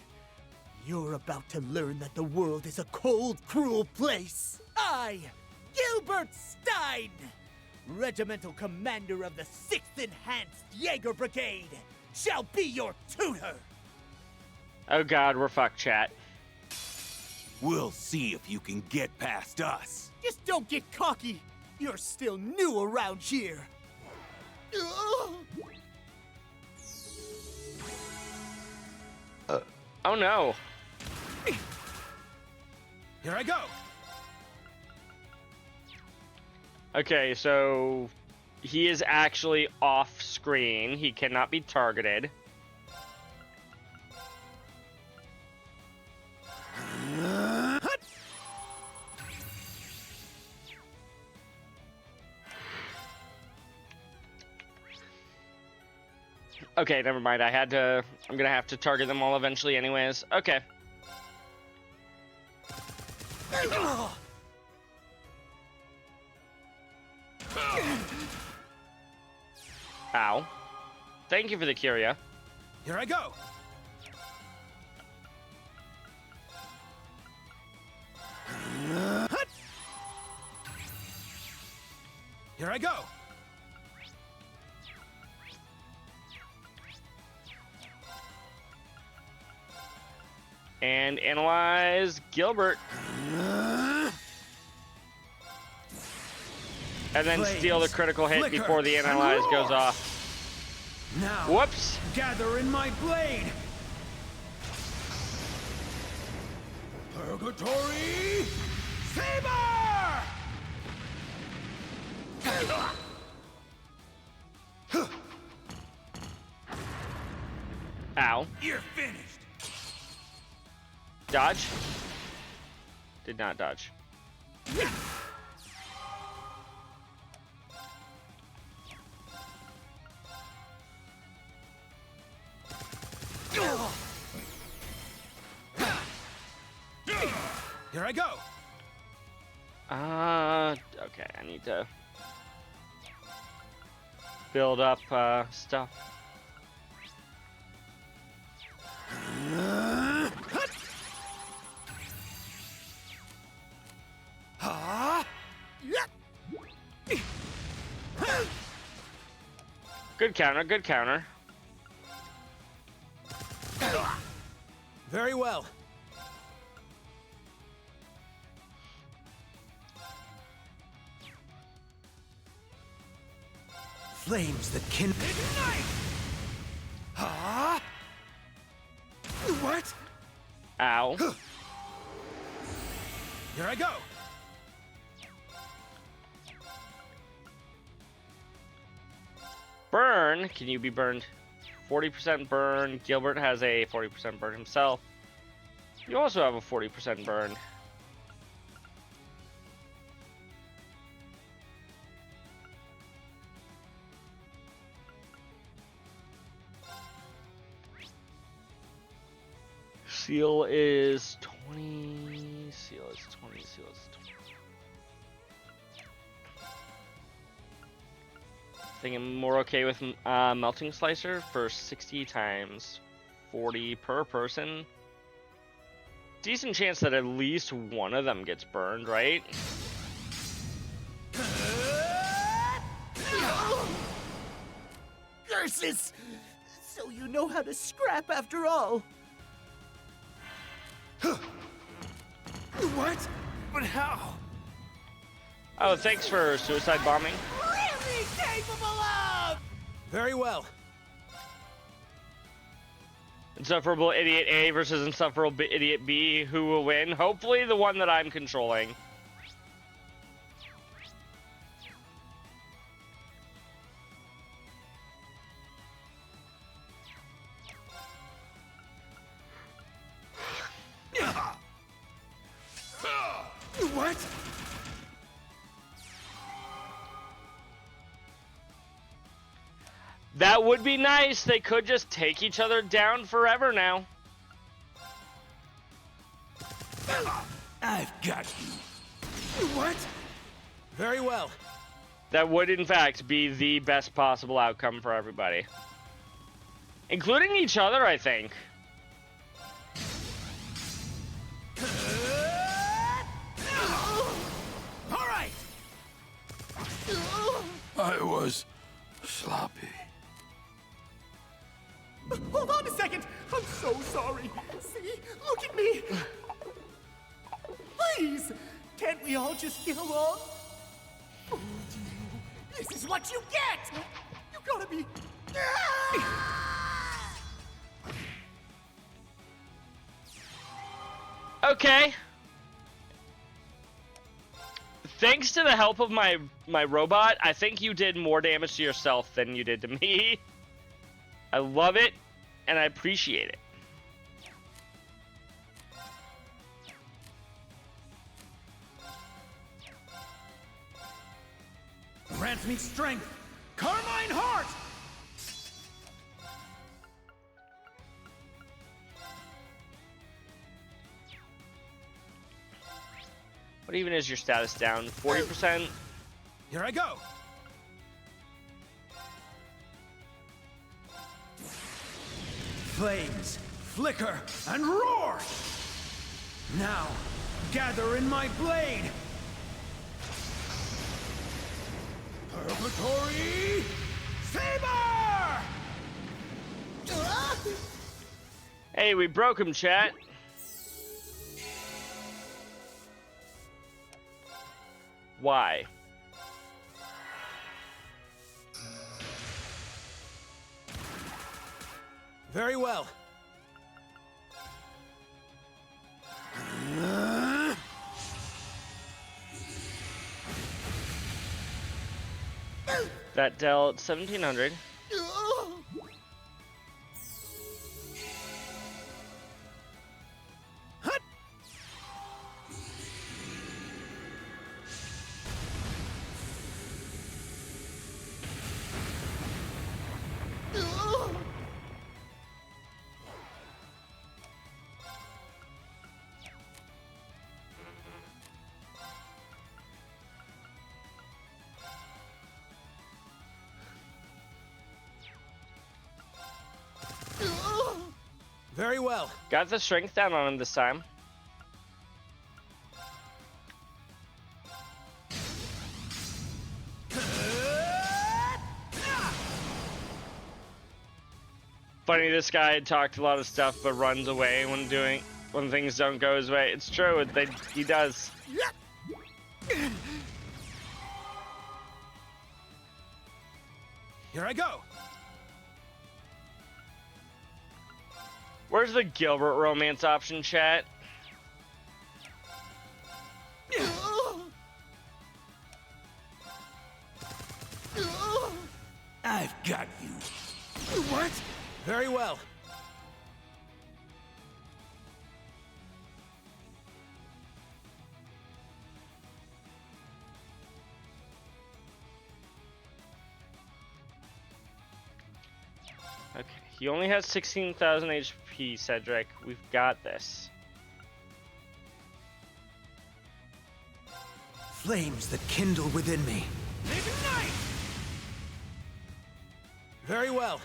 You're about to learn that the world is a cold, cruel place. I, Gilbert Stein, Regimental Commander of the 6th Enhanced Jaeger Brigade, shall be your tutor! Oh god, we're fucked, chat. We'll see if you can get past us. Just don't get cocky! You're still new around here! Oh no. Here I go! Okay, so he is actually off screen. He cannot be targeted. Okay, never mind. I'm gonna have to target them all eventually anyways. Okay. Ow. Thank you for the curia. Here I go! Here I go! And analyze Gilbert. And then steal the critical hit flicker, before the analyze and goes roar. off. Now, Whoops. gather in my blade! Purgatory Saber! Ow. You're finished. Dodge. Did not dodge. Here I go! Okay, I need to build up, stuff. Good counter, good counter. Very well. Flames that can ignite! Huh? What? Ow. Here I go! Burn. Can you be burned? 40% burn. Gilbert has a 40% burn himself. You also have a 40% burn. Seal is 20. Seal is 20. Seal is 20. I think I'm more okay with melting slicer for 60 times 40 per person. Decent chance that at least one of them gets burned, right? Curses! So you know how to scrap after all. What? But how? Oh, thanks for suicide bombing. Really capable of! Very well. Insufferable Idiot A versus Insufferable Idiot B. Who will win? Hopefully the one that I'm controlling. What? That would be nice. They could just take each other down forever now. I've got you. What? Very well. That would, in fact, be the best possible outcome for everybody. Including each other, I think. All right. sloppy. Hold on a second! I'm so sorry. See? Look at me! Please! Can't we all just get along? Fooled you. This is what you get! You gotta be... Okay. Thanks to the help of my robot, I think you did more damage to yourself than you did to me. I love it, and I appreciate it. Grant me strength, Carmine Heart! What even is your status down? 40%? Here I go! Flames, flicker, and roar! Now, gather in my blade! Purgatory Saber! Hey, we broke him, chat. Why? Very well. That dealt 1,700. Very well. Got the strength down on him this time. Funny, this guy talked a lot of stuff but runs away when things don't go his way. It's true, he does. Here I go. Where's the Gilbert romance option, chat? I've got you. What? Very well. Okay, he only has 16,000 HP, Cedric. We've got this. Flames that kindle within me. Ignite! Very well.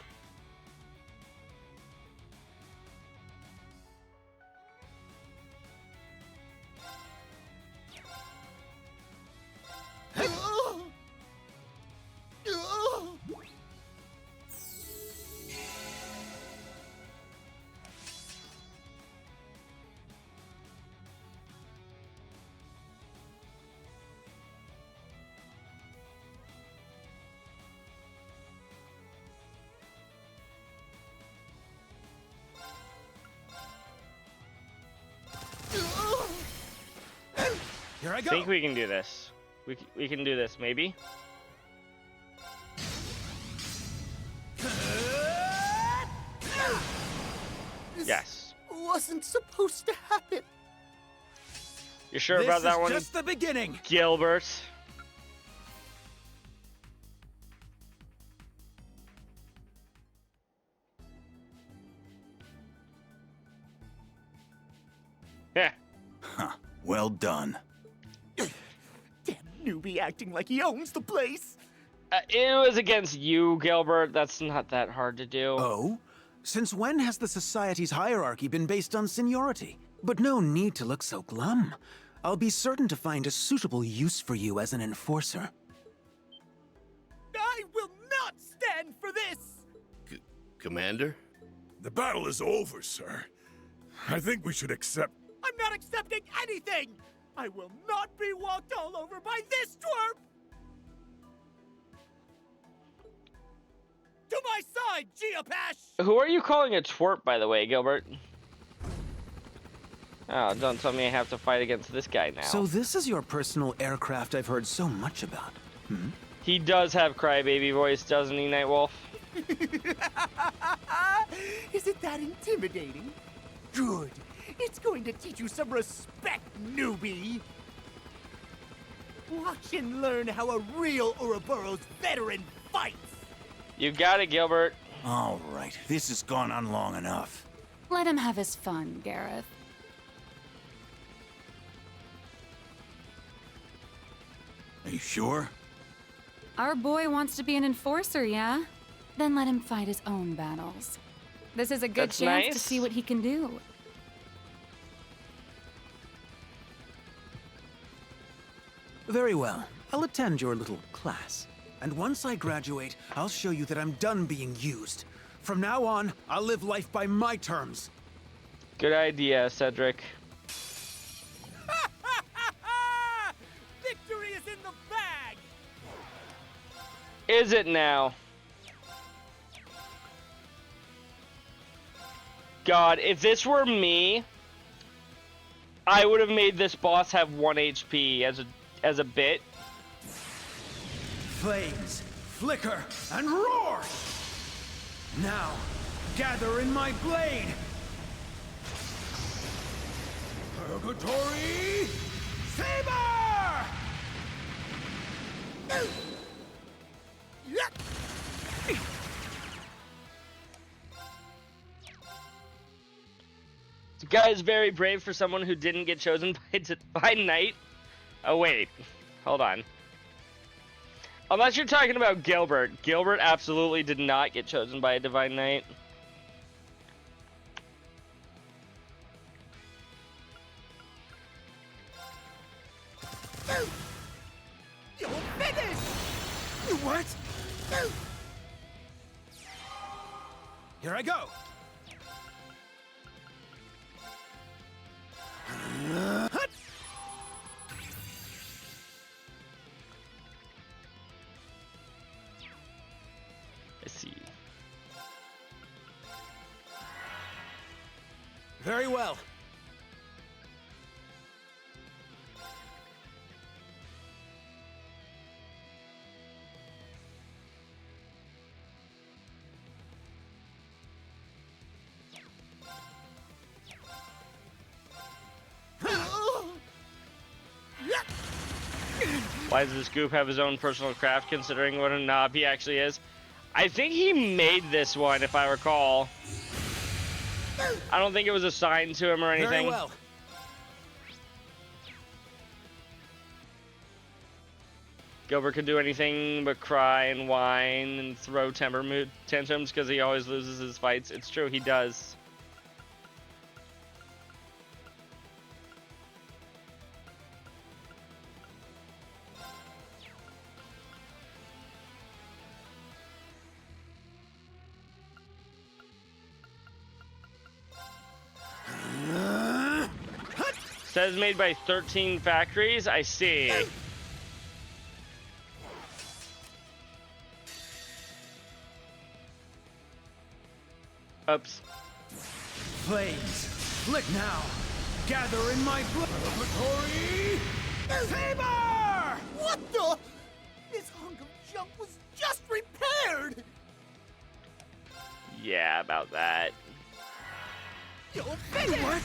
Here I I go. think we can do this. We can do this, maybe? Yes. Wasn't supposed to happen. You sure about that one, Just the beginning. Gilbert? Yeah. Huh. Well done. Damn newbie acting like he owns the place. It was against you, Gilbert. That's not that hard to do. Oh? Since when has the society's hierarchy been based on seniority? But no need to look so glum. I'll be certain to find a suitable use for you as an enforcer. I will not stand stand for this! Commander? The battle is over, sir. I think we should accept... I'm not accepting anything! I will not be walked all over by this twerp! To my side, Geopash! Who are you calling a twerp, by the way, Gilbert? Oh, don't tell me I have to fight against this guy now. So this is your personal aircraft I've heard so much about, hmm? He does have crybaby voice, doesn't he, Nightwolf? Is it that intimidating? Good. It's going to teach you some respect, newbie. Watch and learn how a real Ouroboros veteran fights. You got it, Gilbert. All right, this has gone on long enough. Let him have his fun, Gareth. Are you sure? Our boy wants to be an enforcer, yeah? Then let him fight his own battles. This is a good That's chance to nice. see what he can do. Very well. I'll attend your little class. And once I graduate, I'll show you that I'm done being used. From now on, I'll live life by my terms. Good idea, Cedric. Victory is in the bag! Is it now? God, if this were me, I would have made this boss have 1 HP as a bit. Flames, flicker, and roar! Now, gather in my blade! Purgatory Saber! This guy is very brave for someone who didn't get chosen by Knight. Oh, wait. Hold on. Unless you're talking about Gilbert. Gilbert absolutely did not get chosen by a Divine Knight. You're finished! What? Here I go! Let's see. Very well. Why does this goof have his own personal craft, considering what a knob he actually is? I think he made this one, if I recall. I don't think it was assigned to him or anything. Very well. Gilbert could do anything but cry and whine and throw temper tantrums because he always loses his fights. It's true, he does. Says made by 13 factories. I see. Oops. Flames, flick now. Gather in my purgatory Saber! What the? This hunk of junk was just repaired! Yeah, about that. You're finished! What?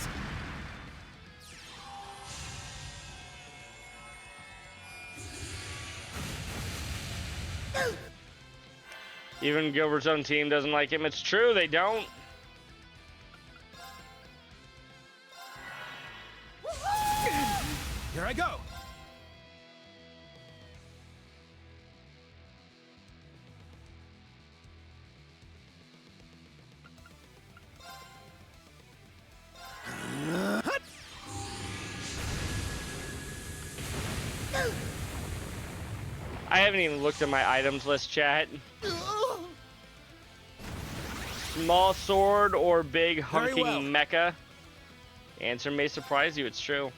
Even Gilbert's own team doesn't like him. It's true, they don't. Here I go. I haven't even looked at my items list, chat. Small sword or big Very hunking well. mecha? Answer may surprise you, it's true.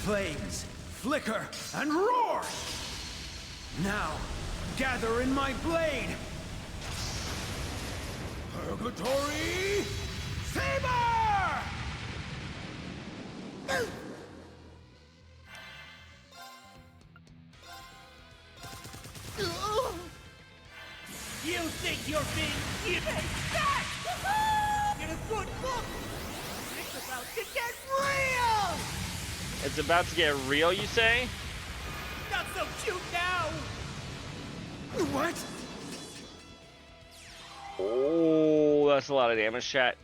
Flames flicker and roar! Now, gather in my blade! Purgatory Saber! You think you're being given that? Get a good look! It's about to get real! It's about to get real, you say? Not so cute now! What? Oh, that's a lot of damage, chat.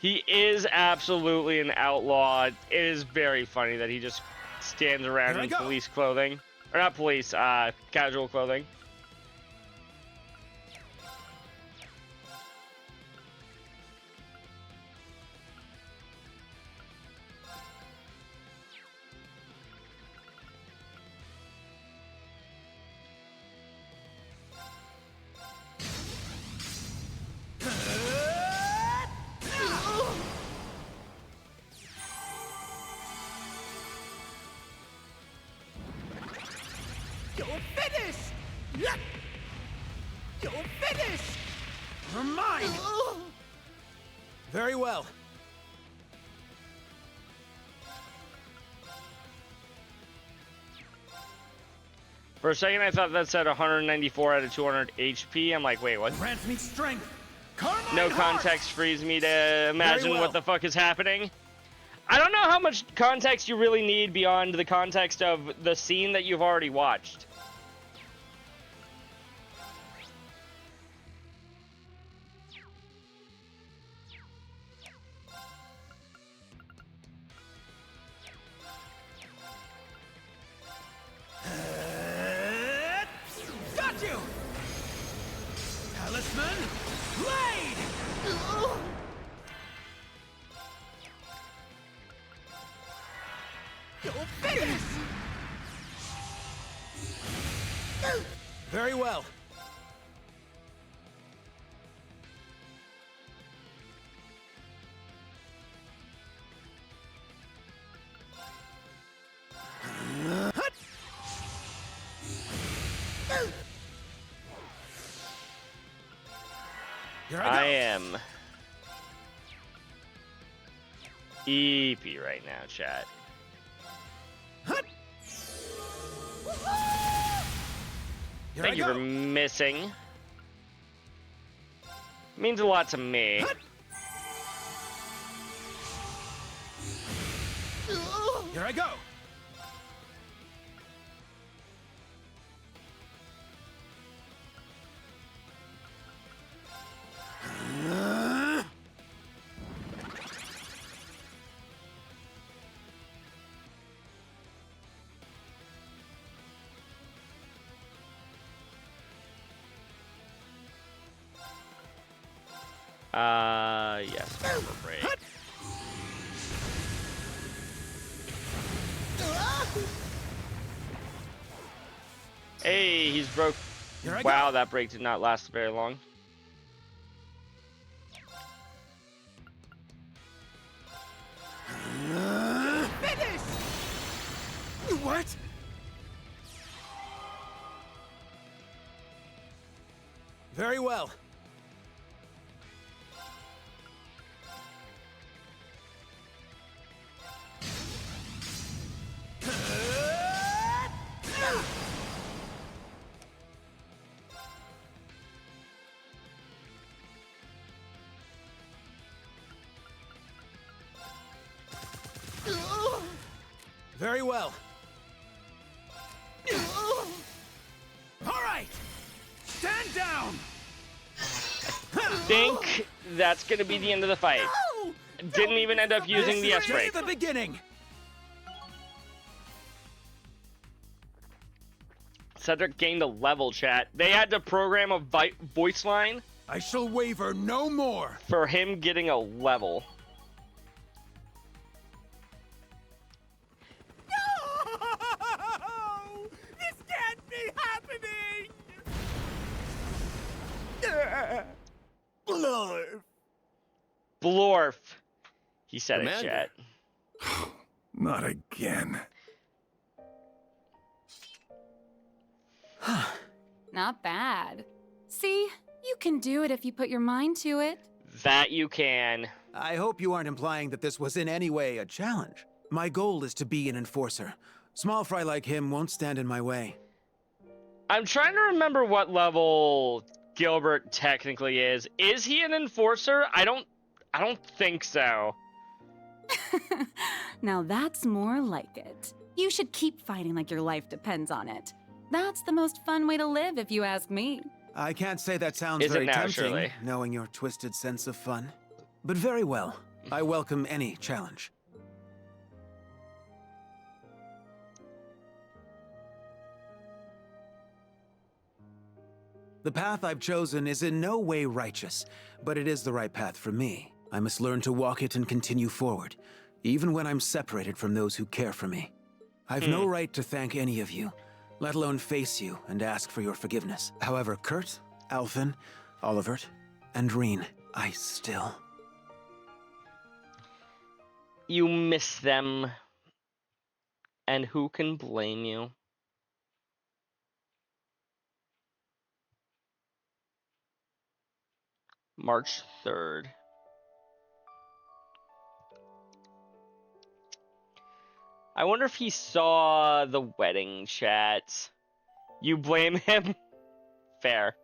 He is absolutely an outlaw. It is very funny that he just stands around Here I in go. police clothing. Or not police, casual clothing. You're finished! You're finished! You're mine! Very well. For a second, I thought that said 194 out of 200 HP. I'm like, wait, what? Grant me strength! Carmine No heart! context frees me to imagine well. what the fuck is happening. I don't know how much context you really need beyond the context of the scene that you've already watched. Got you! Talisman, blade! You're finished! Very well. Here I I go. am EP right now, chat. Here Thank I you go. for missing. Means a lot to me. Here I go. Yes, armor break. Hey, he's broke. Here I Wow, go. that break did not last very long. Finished! What? Very well. Very well. All right. Stand down. Think that's gonna be the end of the fight. No! Didn't even end up using the S Just break. the beginning. Cedric gained a level, chat. They had to program a voice line I shall waver no more. for him getting a level. He said Commander. it, chat. Not again. Not bad. See, you can do it if you put your mind to it. That you can. I hope you aren't implying that this was in any way a challenge. My goal is to be an enforcer. Small fry like him won't stand in my way. I'm trying to remember what level Gilbert technically is. Is he an enforcer? I don't think so. Now that's more like it. You should keep fighting like your life depends on it. That's the most fun way to live, if you ask me. I can't say that sounds Is it very now, tempting, Shirley? knowing your twisted sense of fun. But very well. I welcome any challenge. The path I've chosen is in no way righteous, but it is the right path for me. I must learn to walk it and continue forward, even when I'm separated from those who care for me. I've no right to thank any of you, let alone face you and ask for your forgiveness. However, Kurt, Alphen, Olivert, and Reen, I still... You miss them. And who can blame you? March 3rd. I wonder if he saw the wedding chat. You blame him? Fair.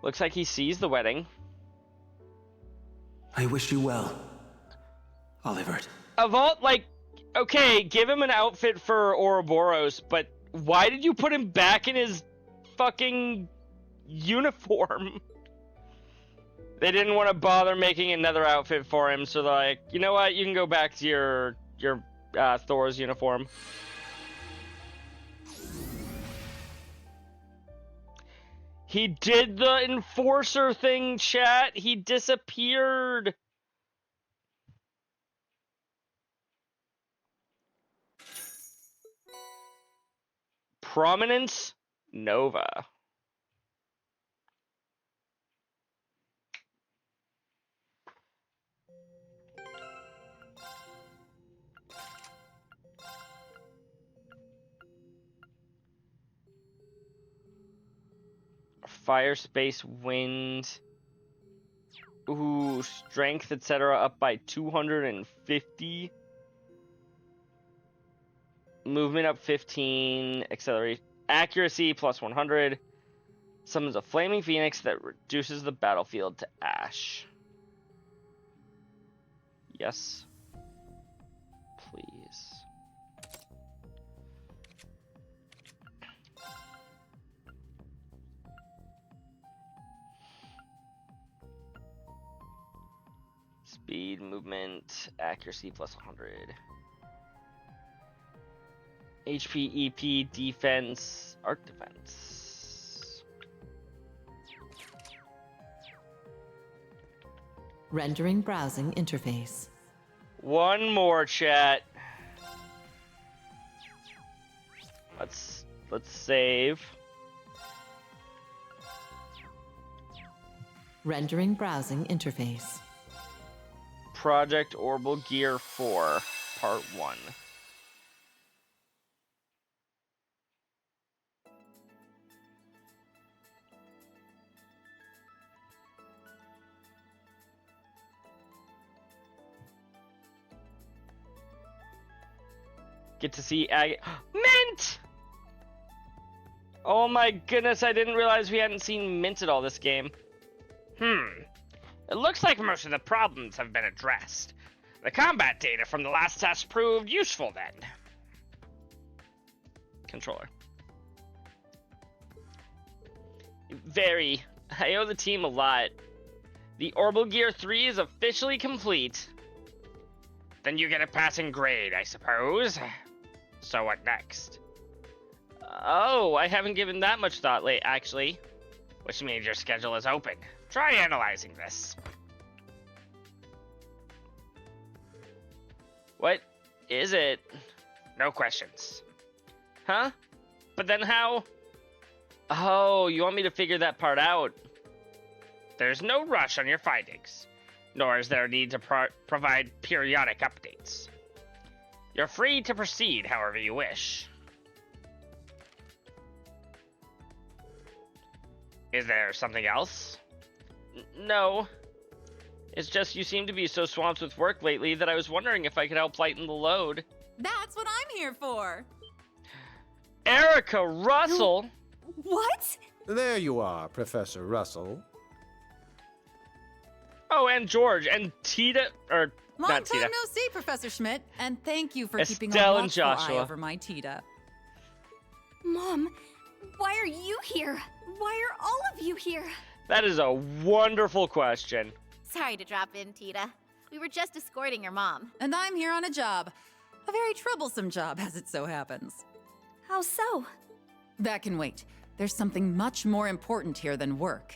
Looks like he sees the wedding. I wish you well, Olivert. Of all, like, okay, give him an outfit for Ouroboros, but why did you put him back in his fucking uniform? They didn't want to bother making another outfit for him, so they're like, you know what, you can go back to your Thor's uniform. He did the enforcer thing, chat. He disappeared. Prominence Nova. Fire, space, wind. Ooh, strength, etc. up by 250. Movement up 15. Acceleration. Accuracy plus 100. Summons a flaming phoenix that reduces the battlefield to ash. Yes. Please. Speed, movement, accuracy plus 100. HP, EP, defense, arc defense. Rendering browsing interface. One more, chat. Let's save. Rendering browsing interface. Project Orbital Gear 4, Part 1. Get to see Mint! Oh my goodness, I didn't realize we hadn't seen Mint at all this game. It looks like most of the problems have been addressed. The combat data from the last test proved useful then. Controller. Very. I owe the team a lot. The Orbital Gear 3 is officially complete. Then you get a passing grade, I suppose. So what next? Oh, I haven't given that much thought lately, actually. Which means your schedule is open. Try analyzing this. What is it? No questions. Huh? But then how? Oh, you want me to figure that part out? There's no rush on your findings, nor is there a need to provide periodic updates. You're free to proceed however you wish. Is there something else? No. It's just you seem to be so swamped with work lately that I was wondering if I could help lighten the load. That's what I'm here for. Erica Russell? What? There you are, Professor Russell. Oh, and George, and Tita, or Long not time Tita. no see, Professor Schmidt, and thank you for keeping Estelle a and watchful eye Joshua. over my Tita. Mom, why are you here? Why are all of you here? That is a wonderful question. Sorry to drop in, Tita. We were just escorting your mom. And I'm here on a job. A very troublesome job, as it so happens. How so? That can wait. There's something much more important here than work.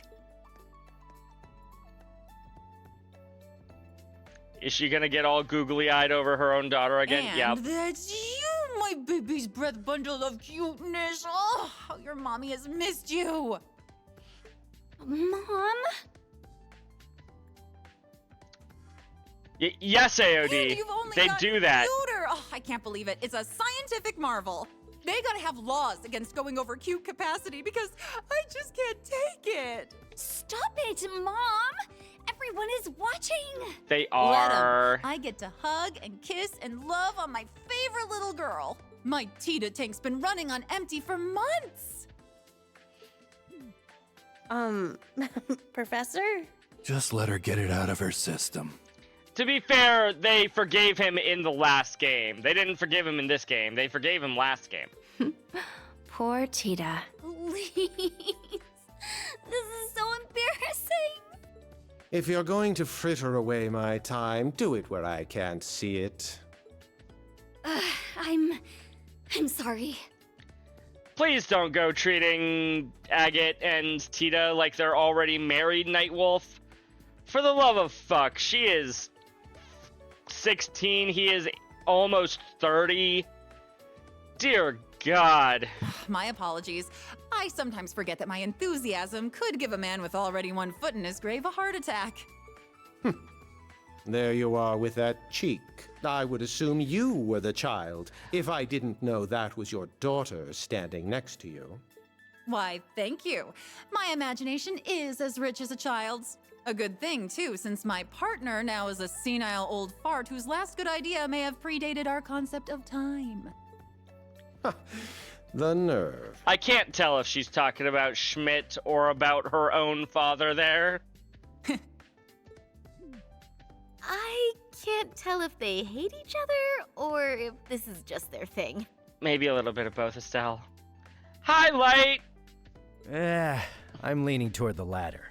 Is she gonna get all googly-eyed over her own daughter again? And Yep. that's you, my baby's breath bundle of cuteness. Oh, how your mommy has missed you. Mom? Yes, AOD. And you've only They got do that. cuter. Oh, I can't believe it. It's a scientific marvel. They gotta have laws against going over cute capacity because I just can't take it. Stop it, Mom! Everyone is watching! They Let 'em. are. I get to hug and kiss and love on my favorite little girl. My Tita tank's been running on empty for months. Professor? Just let her get it out of her system. To be fair, they forgave him in the last game. They didn't forgive him in this game. They forgave him last game. Poor Tita. Please. This is so embarrassing. If you're going to fritter away my time, do it where I can't see it. I'm sorry. Please don't go treating Agate and Tita like they're already married, Nightwolf. For the love of fuck, she is 16, he is almost 30. Dear God. My apologies. I sometimes forget that my enthusiasm could give a man with already one foot in his grave a heart attack. There you are with that cheek. I would assume you were the child, if I didn't know that was your daughter standing next to you. Why, thank you. My imagination is as rich as a child's. A good thing, too, since my partner now is a senile old fart whose last good idea may have predated our concept of time. The nerve. I can't tell if she's talking about Schmidt or about her own father there. I can't tell if they hate each other or if this is just their thing. Maybe a little bit of both, Estelle. Hi, Light! I'm leaning toward the latter.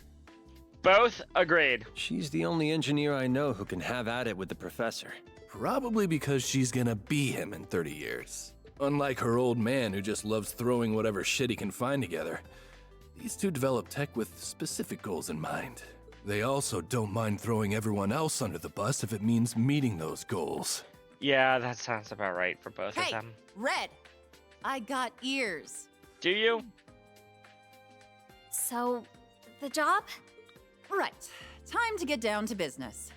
Both agreed. She's the only engineer I know who can have at it with the professor. Probably because she's gonna be him in 30 years. Unlike her old man who just loves throwing whatever shit he can find together, these two develop tech with specific goals in mind. They also don't mind throwing everyone else under the bus if it means meeting those goals. Yeah, that sounds about right for both of Hey, them. Red, I got ears. Do you? So, the job? Right. Time to get down to business.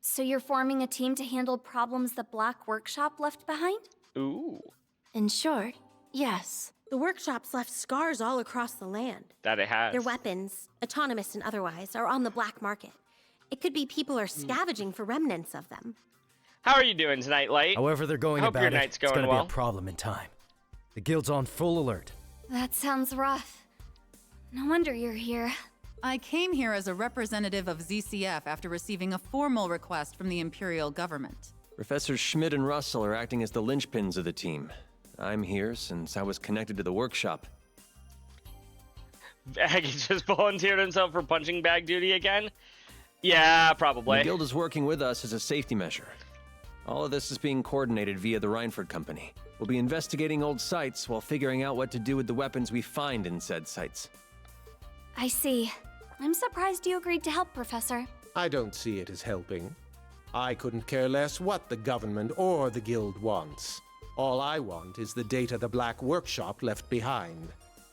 So you're forming a team to handle problems the Black Workshop left behind? Ooh. In short, yes. The workshop's left scars all across the land. That it has. Their weapons, autonomous and otherwise, are on the black market. It could be people are scavenging for remnants of them. How are you doing tonight, Light? However they're going Hope about your it, night's it's going gonna be well. a problem in time. The guild's on full alert. That sounds rough. No wonder you're here. I came here as a representative of ZCF after receiving a formal request from the Imperial government. Professors Schmidt and Russell are acting as the linchpins of the team. I'm here since I was connected to the workshop. Aggie just volunteered himself for punching bag duty again? Yeah, probably. The guild is working with us as a safety measure. All of this is being coordinated via the Reinford Company. We'll be investigating old sites while figuring out what to do with the weapons we find in said sites. I see. I'm surprised you agreed to help, Professor. I don't see it as helping. I couldn't care less what the government or the guild wants. All I want is the data the Black Workshop left behind.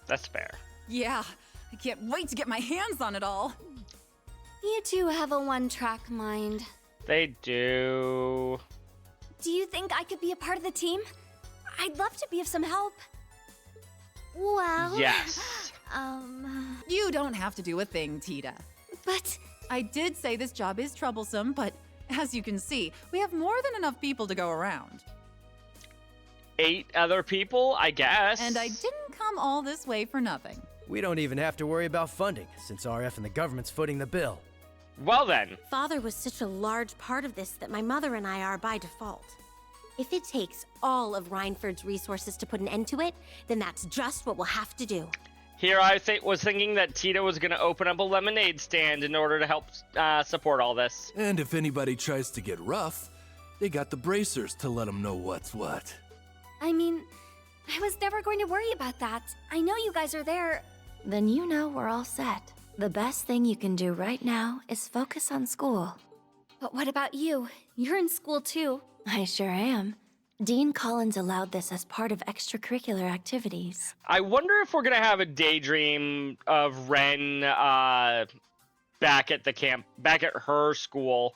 That's fair. Yeah, I can't wait to get my hands on it all. You two have a one-track mind. They do. Do you think I could be a part of the team? I'd love to be of some help. Well... Yes. You don't have to do a thing, Tita. But... I did say this job is troublesome, but as you can see, we have more than enough people to go around. 8 other people, I guess. And I didn't come all this way for nothing. We don't even have to worry about funding, since RF and the government's footing the bill. Well then. Father was such a large part of this that my mother and I are by default. If it takes all of Rhineford's resources to put an end to it, then that's just what we'll have to do. Here I was thinking that Tita was going to open up a lemonade stand in order to help support all this. And if anybody tries to get rough, they got the bracers to let them know what's what. I mean, I was never going to worry about that. I know you guys are there. Then you know we're all set. The best thing you can do right now is focus on school. But what about you? You're in school too. I sure am. Dean Collins allowed this as part of extracurricular activities. I wonder if we're going to have a daydream of Ren back at the camp, back at her school.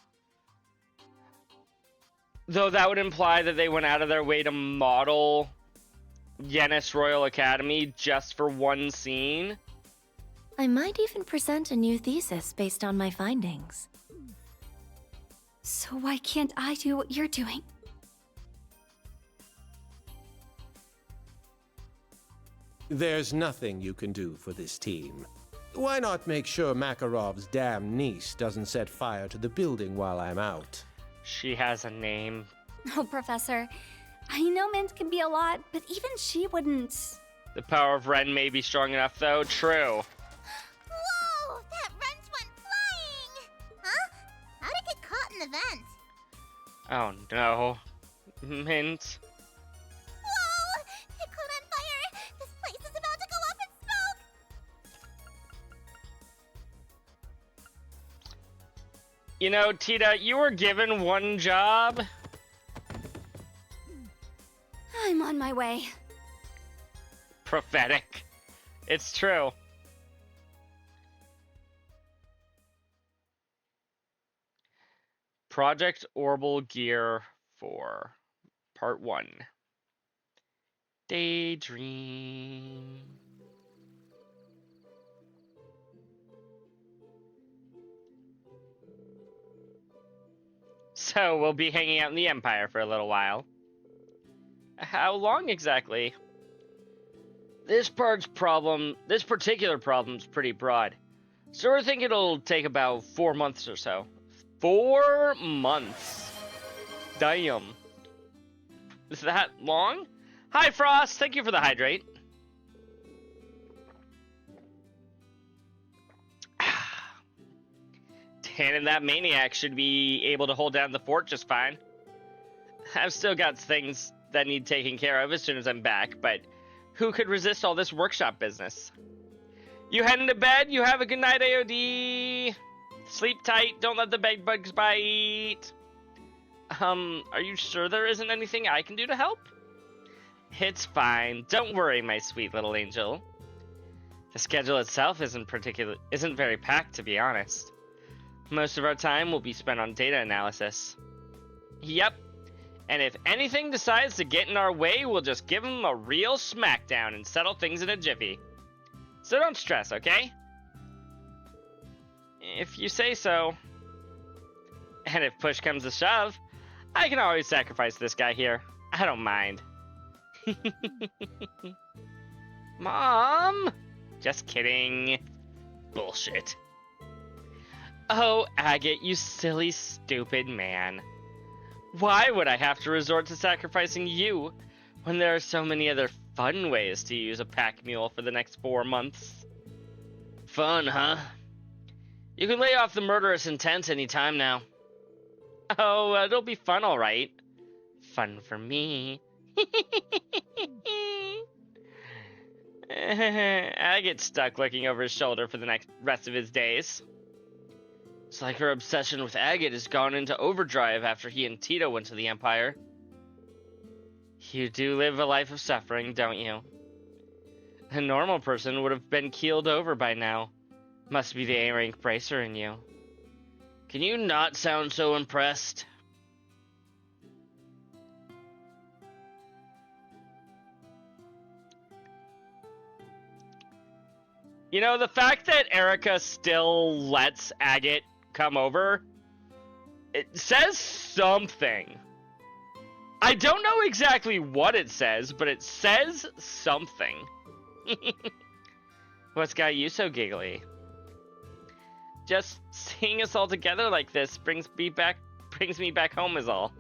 Though that would imply that they went out of their way to model Yenis Royal Academy just for one scene. I might even present a new thesis based on my findings. So why can't I do what you're doing? There's nothing you can do for this team. Why not make sure Makarov's damn niece doesn't set fire to the building while I'm out? She has a name. Oh, Professor. I know Mint can be a lot, but even she wouldn't. The power of Ren may be strong enough, though. True. Whoa! That wrench went flying! Huh? How'd it get caught in the vent? Oh, no. Mint. Whoa! It caught on fire! This place is about to go up in smoke! You know, Tita, you were given one job. I'm on my way. Prophetic. It's true. Project Orbital Gear 4, Part 1. Daydream. So, we'll be hanging out in the Empire for a little while. How long exactly? This particular problem's pretty broad. So we're thinking it'll take about 4 months or so. 4 months. Damn. Is that long? Hi, Frost. Thank you for the hydrate. Dan and that maniac should be able to hold down the fort just fine. I've still got things that need taken care of as soon as I'm back, but who could resist all this workshop business? You heading to bed? You have a good night, AOD. Sleep tight. Don't let the bed bugs bite. Are you sure there isn't anything I can do to help? It's fine. Don't worry, my sweet little angel. The schedule itself isn't very packed, to be honest. Most of our time will be spent on data analysis. Yep. And if anything decides to get in our way, we'll just give them a real smackdown and settle things in a jiffy. So don't stress, okay? If you say so. And if push comes to shove, I can always sacrifice this guy here. I don't mind. Mom! Just kidding. Bullshit. Oh, Agate, you silly, stupid man. Why would I have to resort to sacrificing you when there are so many other fun ways to use a pack mule for the next 4 months? Fun, huh? You can lay off the murderous intent anytime now. Oh, it'll be fun, all right. Fun for me. I get stuck looking over his shoulder for the rest of his days. It's like her obsession with Agate has gone into overdrive after he and Tito went to the Empire. You do live a life of suffering, don't you? A normal person would have been keeled over by now. Must be the A-rank bracer in you. Can you not sound so impressed? You know, the fact that Erica still lets Agate come over, it says something. I don't know exactly what it says, but it says something. What's got you so giggly? Just seeing us all together like this brings me back home is all.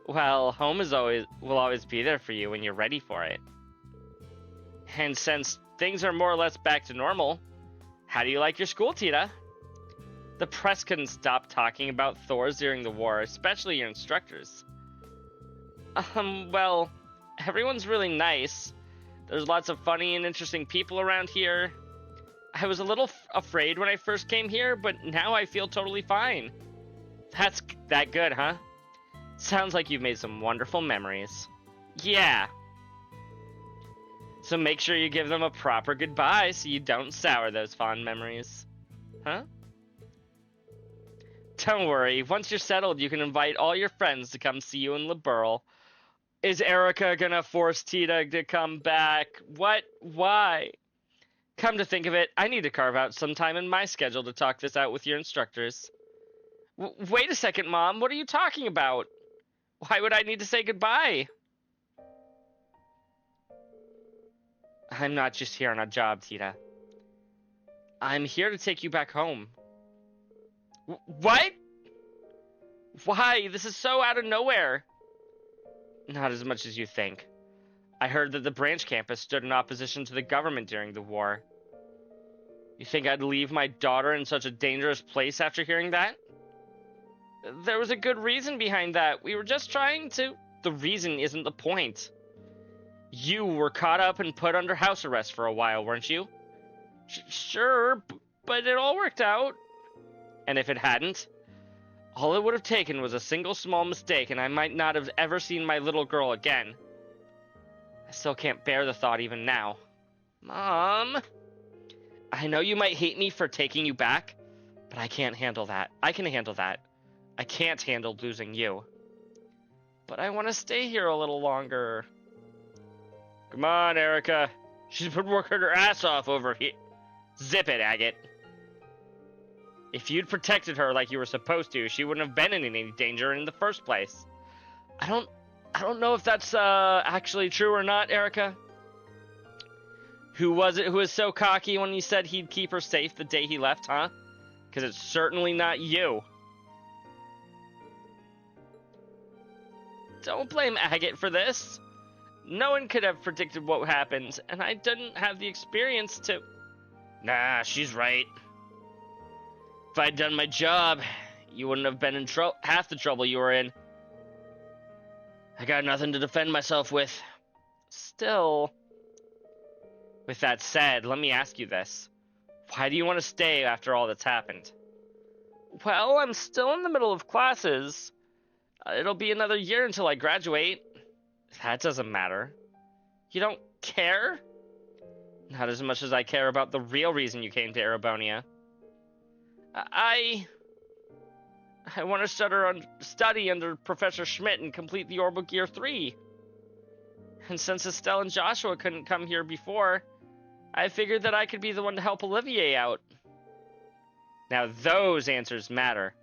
Well, home will always be there for you when you're ready for it. And since things are more or less back to normal, how do you like your school, Tita? The press couldn't stop talking about Thors during the war, especially your instructors. Well, everyone's really nice. There's lots of funny and interesting people around here. I was a little afraid when I first came here, but now I feel totally fine. That's that good, huh? Sounds like you've made some wonderful memories. Yeah. So make sure you give them a proper goodbye so you don't sour those fond memories. Huh? Don't worry, once you're settled, you can invite all your friends to come see you in Liberl. Is Erica gonna force Tita to come back? What? Why? Come to think of it, I need to carve out some time in my schedule to talk this out with your instructors. Wait a second, Mom, what are you talking about? Why would I need to say goodbye? I'm not just here on a job, Tita. I'm here to take you back home. What? Why? This is so out of nowhere. Not as much as you think. I heard that the branch campus stood in opposition to the government during the war. You think I'd leave my daughter in such a dangerous place after hearing that? There was a good reason behind that. We were just trying to... The reason isn't the point. You were caught up and put under house arrest for a while, weren't you? Sure, but it all worked out. And if it hadn't, all it would have taken was a single small mistake and I might not have ever seen my little girl again. I still can't bear the thought even now. Mom! I know you might hate me for taking you back, but I can't handle that. I can handle that. I can't handle losing you. But I want to stay here a little longer. Come on, Erica. She's been working her ass off over here. Zip it, Agate. If you'd protected her like you were supposed to, she wouldn't have been in any danger in the first place. I don't know if that's actually true or not, Erica. Who was it who was so cocky when he said he'd keep her safe the day he left, huh? Because it's certainly not you. Don't blame Agate for this. No one could have predicted what happened, and I didn't have the experience to... Nah, she's right. If I'd done my job, you wouldn't have been in half the trouble you were in. I got nothing to defend myself with. Still... With that said, let me ask you this. Why do you want to stay after all that's happened? Well, I'm still in the middle of classes. It'll be another year until I graduate. That doesn't matter. You don't care? Not as much as I care about the real reason you came to Erebonia. I want to study under Professor Schmidt and complete the Orbital Gear 3. And since Estelle and Joshua couldn't come here before, I figured that I could be the one to help Olivier out. Now those answers matter.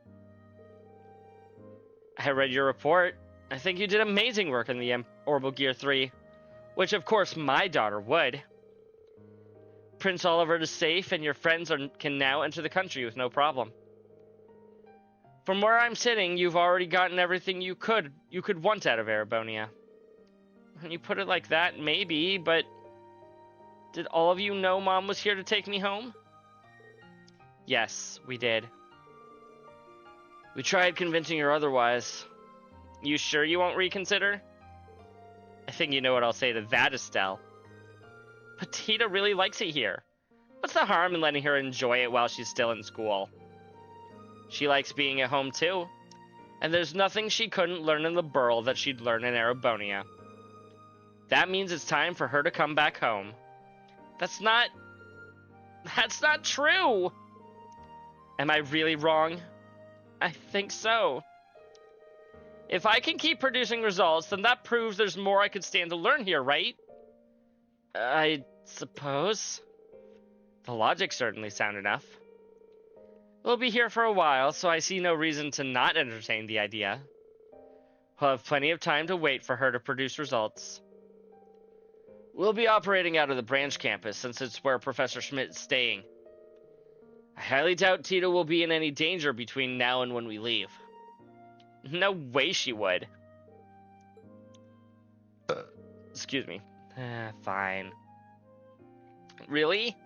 I read your report. I think you did amazing work in the Orbital Gear 3, which of course my daughter would. Prince Oliver is safe and your friends can now enter the country with no problem. From where I'm sitting, you've already gotten everything you could want out of Erebonia. When you put it like that, maybe, but did all of you know Mom was here to take me home? Yes, we did. We tried convincing her otherwise. You sure you won't reconsider? I think you know what I'll say to that, Estelle. But Tita really likes it here. What's the harm in letting her enjoy it while she's still in school? She likes being at home too, and there's nothing she couldn't learn in the Burl that she'd learn in Erebonia. That means it's time for her to come back home. That's not true! Am I really wrong? I think so. If I can keep producing results, then that proves there's more I could stand to learn here, right? I suppose. The logic certainly sound enough. We'll be here for a while, so I see no reason to not entertain the idea. We'll have plenty of time to wait for her to produce results. We'll be operating out of the branch campus, since it's where Professor Schmidt is staying. I highly doubt Tita will be in any danger between now and when we leave. No way she would. Excuse me. Fine. Really?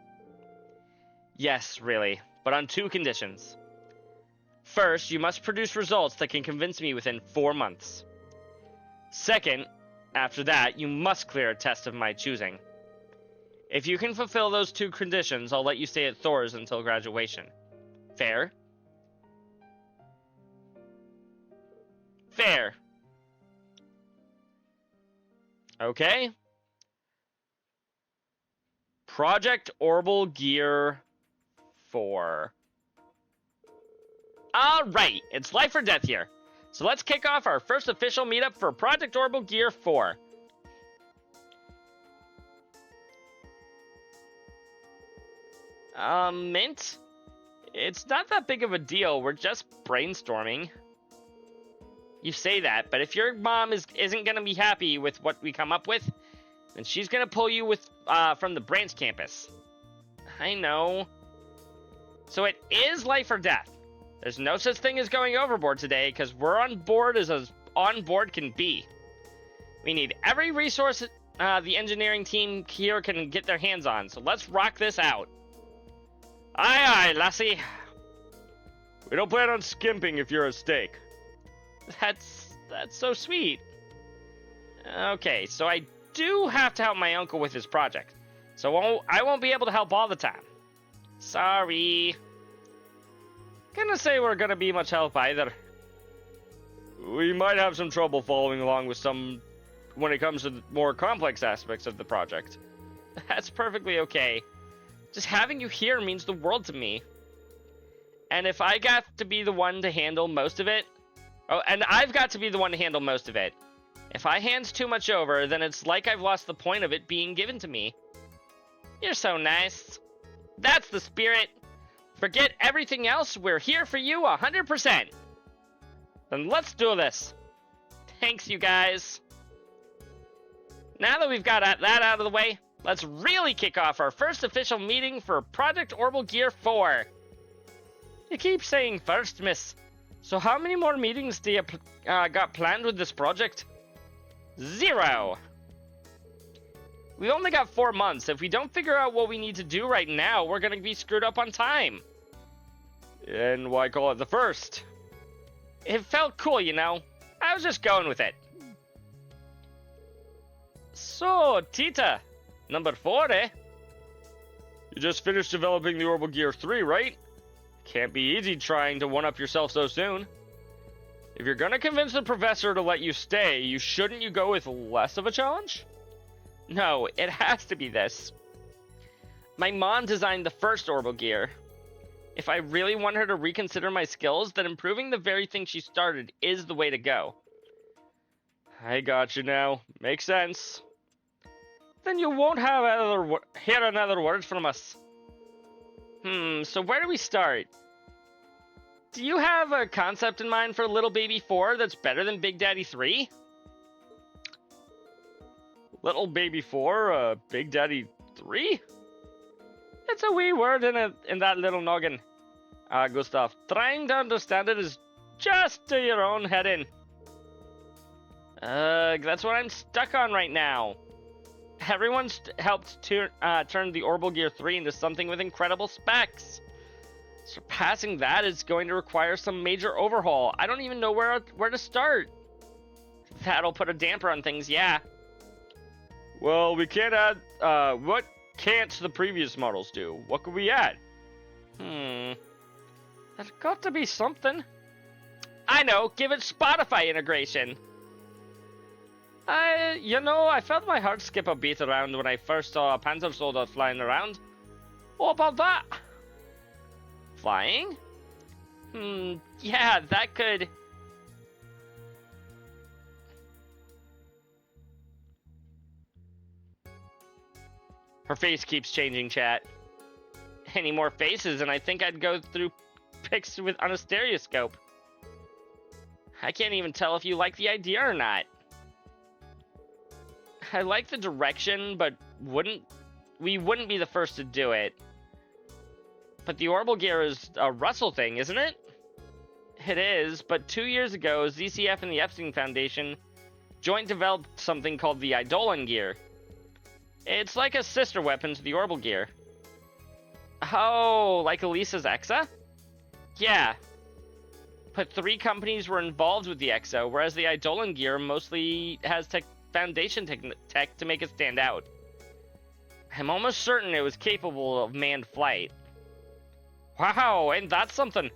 Yes, really. But on 2 conditions. First, you must produce results that can convince me within 4 months. Second, after that, you must clear a test of my choosing. If you can fulfill those 2 conditions, I'll let you stay at Thor's until graduation. Fair? Fair. Okay. Project Orbital Gear 4. Alright, it's life or death here. So let's kick off our first official meetup for Project Orbital Gear 4. Mint? It's not that big of a deal, we're just brainstorming. You say that, but if your mom isn't gonna be happy with what we come up with, then she's gonna pull you from the branch campus. I know. So it is life or death. There's no such thing as going overboard today, because we're on board as on board can be. We need every resource the engineering team here can get their hands on, so let's rock this out. Aye, aye, lassie. We don't plan on skimping if you're a steak. That's so sweet. Okay, so I do have to help my uncle with his project, so I won't be able to help all the time. Sorry. Gonna say we're gonna be much help either. We might have some trouble following along with when it comes to the more complex aspects of the project. That's perfectly okay. Just having you here means the world to me. And if I got to be the one to handle most of it... Oh, and I've got to be the one to handle most of it. If I hand too much over, then it's like I've lost the point of it being given to me. You're so nice. That's the spirit. Forget everything else, we're here for you 100%. Then let's do this. Thanks, you guys. Now that we've got that out of the way, let's really kick off our first official meeting for Project Orbital Gear 4. You keep saying first, miss. So how many more meetings do you got planned with this project? 0. We've only got 4 months. If we don't figure out what we need to do right now, we're gonna be screwed up on time. And why call it the first? It felt cool, you know. I was just going with it. So, Tita, number 4, eh? You just finished developing the Orbital Gear 3, right? Can't be easy trying to one-up yourself so soon. If you're gonna convince the professor to let you stay, shouldn't you go with less of a challenge? No, it has to be this. My mom designed the first Orbital Gear. If I really want her to reconsider my skills, then improving the very thing she started is the way to go. I got you now. Makes sense. Then you won't have hear another word from us. So where do we start? Do you have a concept in mind for Little Baby 4 that's better than Big Daddy 3? Little Baby 4, Big Daddy 3? It's a wee word in that little noggin. Gustav, trying to understand it is just to your own head in. That's what I'm stuck on right now. Everyone's helped turn the Orbital Gear 3 into something with incredible specs. Surpassing that is going to require some major overhaul. I don't even know where to start. That'll put a damper on things, yeah. Well, we can't add... what can't the previous models do? What could we add? There's got to be something. I know, give it Spotify integration. I felt my heart skip a beat around when I first saw a panther soldier flying around. What about that? Flying? Yeah, that could... Her face keeps changing, chat. Any more faces, and I think I'd go through pics on a stereoscope. I can't even tell if you like the idea or not. I like the direction, but we wouldn't be the first to do it. But the orbital gear is a Russell thing, isn't it? It is, but 2 years ago, ZCF and the Epstein Foundation joint developed something called the Eidolon gear. It's like a sister weapon to the orbital gear. Oh, like Elisa's Exa? Yeah. But 3 companies were involved with the Exo, whereas the Eidolon gear mostly has foundation tech to make it stand out. I'm almost certain it was capable of manned flight. Wow, ain't that something?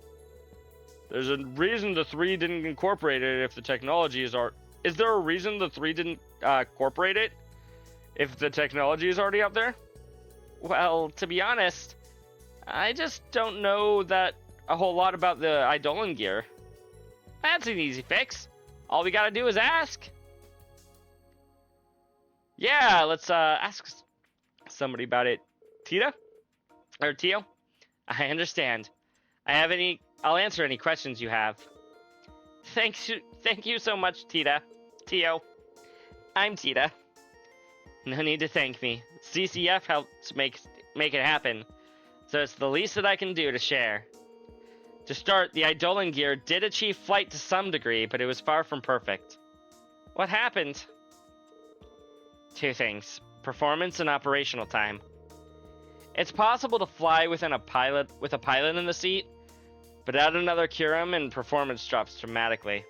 There's a reason the 3 didn't incorporate it if the technologies are... Is there a reason the 3 didn't incorporate it if the technology is already up there? Well, to be honest, I just don't know that a whole lot about the Eidolon gear. That's an easy fix. All we gotta do is ask. Yeah, let's ask somebody about it. Tita? Or Tio? I understand. I'll answer any questions you have. Thank you so much, Tita. Tio. I'm Tita. No need to thank me. CCF helps make it happen, so it's the least that I can do to share. To start, the Eidolon gear did achieve flight to some degree, but it was far from perfect. What happened? 2 things. Performance and operational time. It's possible to fly with a pilot in the seat, but add another Curum and performance drops dramatically.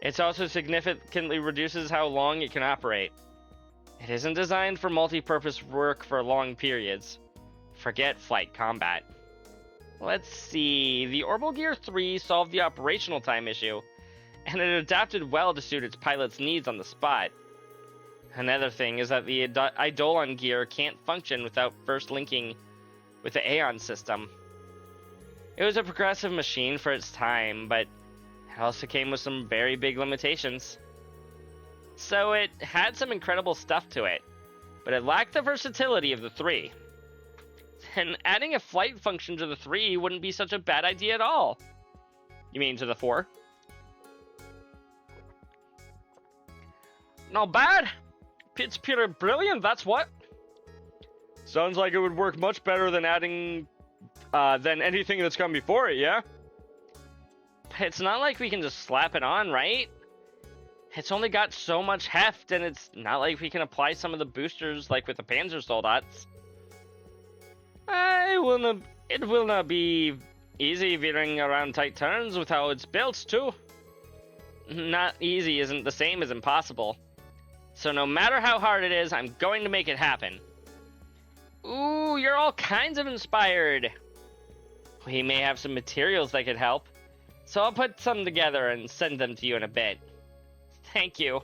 It also significantly reduces how long it can operate. It isn't designed for multi-purpose work for long periods. Forget flight combat. Let's see, the Orbital Gear 3 solved the operational time issue, and it adapted well to suit its pilot's needs on the spot. Another thing is that the Eidolon gear can't function without first linking with the Aeon system. It was a progressive machine for its time, but it also came with some very big limitations. So it had some incredible stuff to it, but it lacked the versatility of the 3. And adding a flight function to the 3 wouldn't be such a bad idea at all. You mean to the 4? Not bad. It's pure brilliant, that's what. Sounds like it would work much better than adding than anything that's come before it, yeah? It's not like we can just slap it on, right? It's only got so much heft, and it's not like we can apply some of the boosters like with the Panzer Soldats. It will not be easy veering around tight turns with how it's built, too. Not easy isn't the same as impossible. So no matter how hard it is, I'm going to make it happen. Ooh, you're all kinds of inspired. We may have some materials that could help, so I'll put some together and send them to you in a bit. Thank you.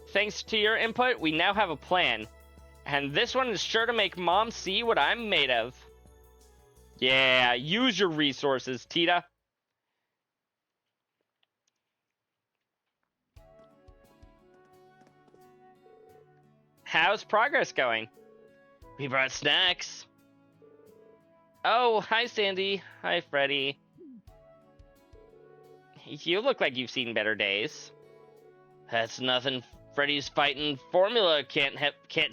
Thanks to your input, we now have a plan, and this one is sure to make Mom see what I'm made of. Yeah, use your resources, Tita. How's progress going? We brought snacks. Oh, hi Sandy. Hi Freddy. You look like you've seen better days. That's nothing Freddy's fighting formula can't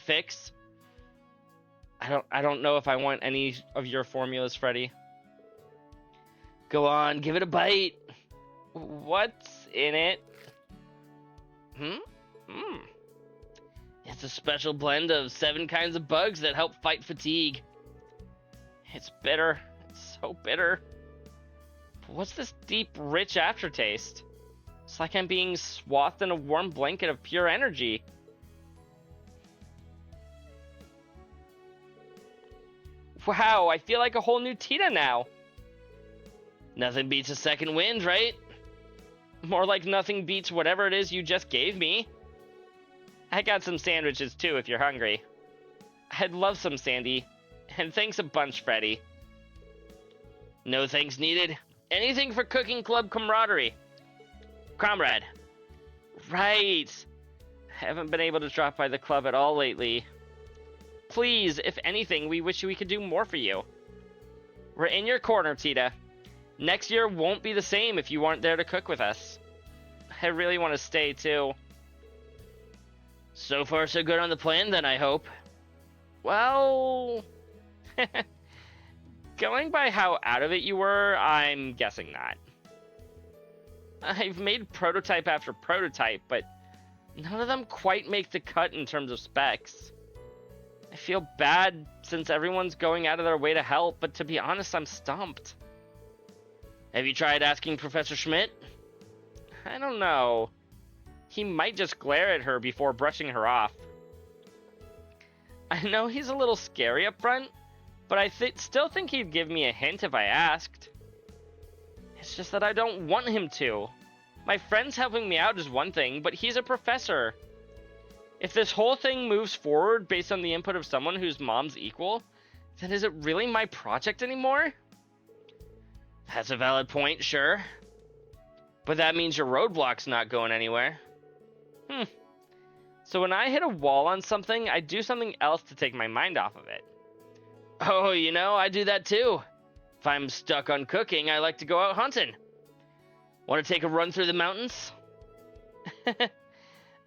fix. I don't know if I want any of your formulas, Freddy. Go on, give it a bite. What's in it? It's a special blend of 7 kinds of bugs that help fight fatigue. It's bitter. It's so bitter. But what's this deep, rich aftertaste? It's like I'm being swathed in a warm blanket of pure energy. Wow, I feel like a whole new Tita now. Nothing beats a second wind, right? More like nothing beats whatever it is you just gave me. I got some sandwiches too if you're hungry. I'd love some, Sandy. And thanks a bunch, Freddy. No thanks needed. Anything for cooking club camaraderie. Comrade. Right. Haven't been able to drop by the club at all lately. Please, if anything, we wish we could do more for you. We're in your corner, Tita. Next year won't be the same if you aren't there to cook with us. I really want to stay, too. So far, so good on the plan, then, I hope. Well... going by how out of it you were, I'm guessing not. I've made prototype after prototype, but none of them quite make the cut in terms of specs. I feel bad since everyone's going out of their way to help, but to be honest, I'm stumped. Have you tried asking Professor Schmidt? I don't know. He might just glare at her before brushing her off. I know he's a little scary up front, but I still think he'd give me a hint if I asked. It's just that I don't want him to. My friends helping me out is one thing, but he's a professor. If this whole thing moves forward based on the input of someone whose mom's equal, then is it really my project anymore? That's a valid point, sure. But that means your roadblock's not going anywhere. So when I hit a wall on something, I do something else to take my mind off of it. Oh, you know, I do that too. If I'm stuck on cooking, I like to go out hunting. Want to take a run through the mountains?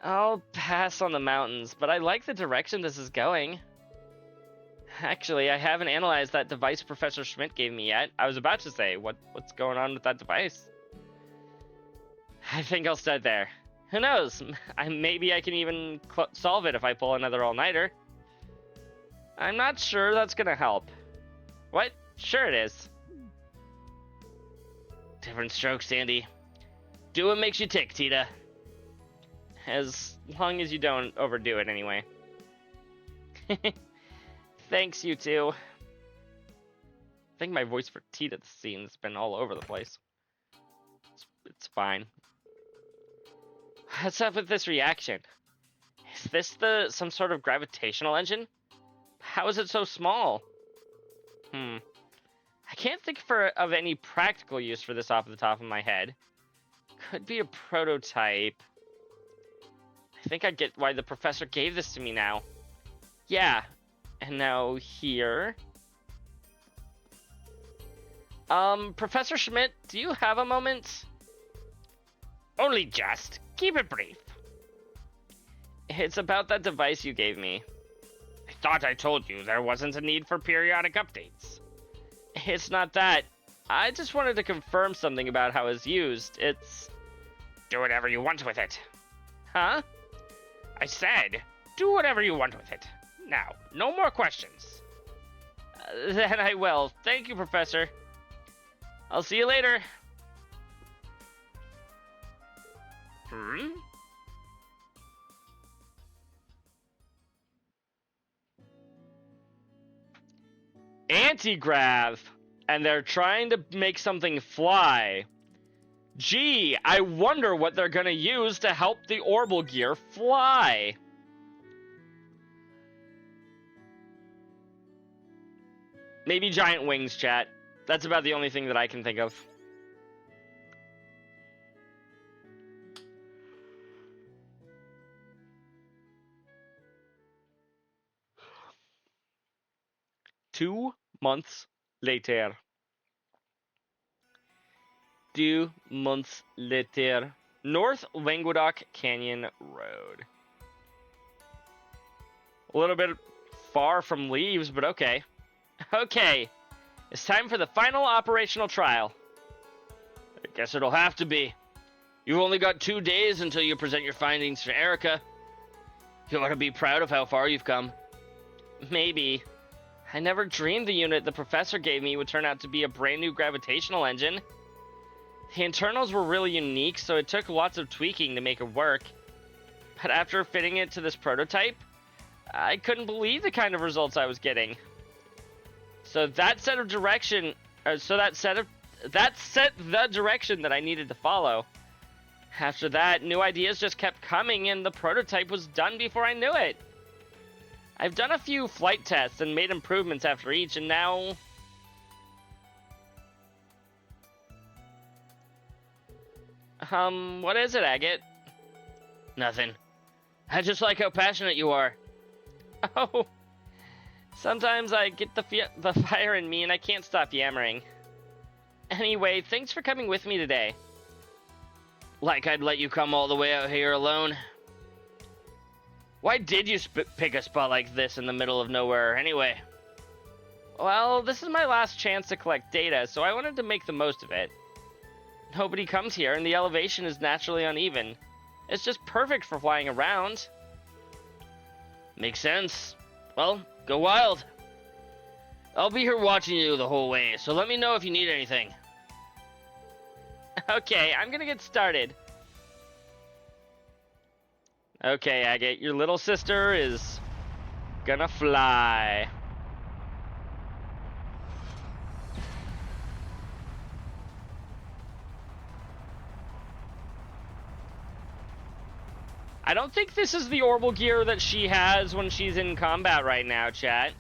I'll pass on the mountains, but I like the direction this is going. Actually, I haven't analyzed that device Professor Schmidt gave me yet. I was about to say, what's going on with that device? I think I'll start there. Who knows? Maybe I can even solve it if I pull another all-nighter. I'm not sure that's gonna help. What? Sure it is. Different strokes, Sandy. Do what makes you tick, Tita. As long as you don't overdo it, anyway. Thanks, you two. I think my voice for Tita this scene's been all over the place. It's fine. What's up with this reaction? Is this some sort of gravitational engine? How is it so small? I can't think of any practical use for this off the top of my head. Could be a prototype. I think I get why the professor gave this to me now. Yeah. And now here. Professor Schmidt, do you have a moment? Only just. Keep it brief. It's about that device you gave me. I thought I told you there wasn't a need for periodic updates. It's not that. I just wanted to confirm something about how it's used. It's... Do whatever you want with it. Huh? I said, do whatever you want with it. Now, no more questions. Then I will. Thank you, Professor. I'll see you later. Anti-grav, and they're trying to make something fly. Gee, I wonder what they're gonna use to help the orbital gear fly. Maybe giant wings, chat. That's about the only thing that I can think of. Two months later. 2 months later. North Languedoc Canyon Road. A little bit far from Leaves, but okay. Okay. It's time for the final operational trial. I guess it'll have to be. You've only got 2 days until you present your findings to Erica. You ought to be proud of how far you've come. Maybe. I never dreamed the unit the professor gave me would turn out to be a brand new gravitational engine. The internals were really unique, so it took lots of tweaking to make it work. But after fitting it to this prototype, I couldn't believe the kind of results I was getting. So that set of that set the direction that I needed to follow. After that, new ideas just kept coming, and the prototype was done before I knew it. I've done a few flight tests and made improvements after each, and now... What is it, Agate? Nothing. I just like how passionate you are. Oh. Sometimes I get the fire in me and I can't stop yammering. Anyway, thanks for coming with me today. Like I'd let you come all the way out here alone. Why did you pick a spot like this in the middle of nowhere anyway? Well, this is my last chance to collect data, so I wanted to make the most of it. Nobody comes here, and the elevation is naturally uneven. It's just perfect for flying around. Makes sense. Well, go wild. I'll be here watching you the whole way, so let me know if you need anything. Okay, I'm gonna get started. Okay, Agate, your little sister is gonna fly. I don't think this is the orbital gear that she has when she's in combat right now, chat.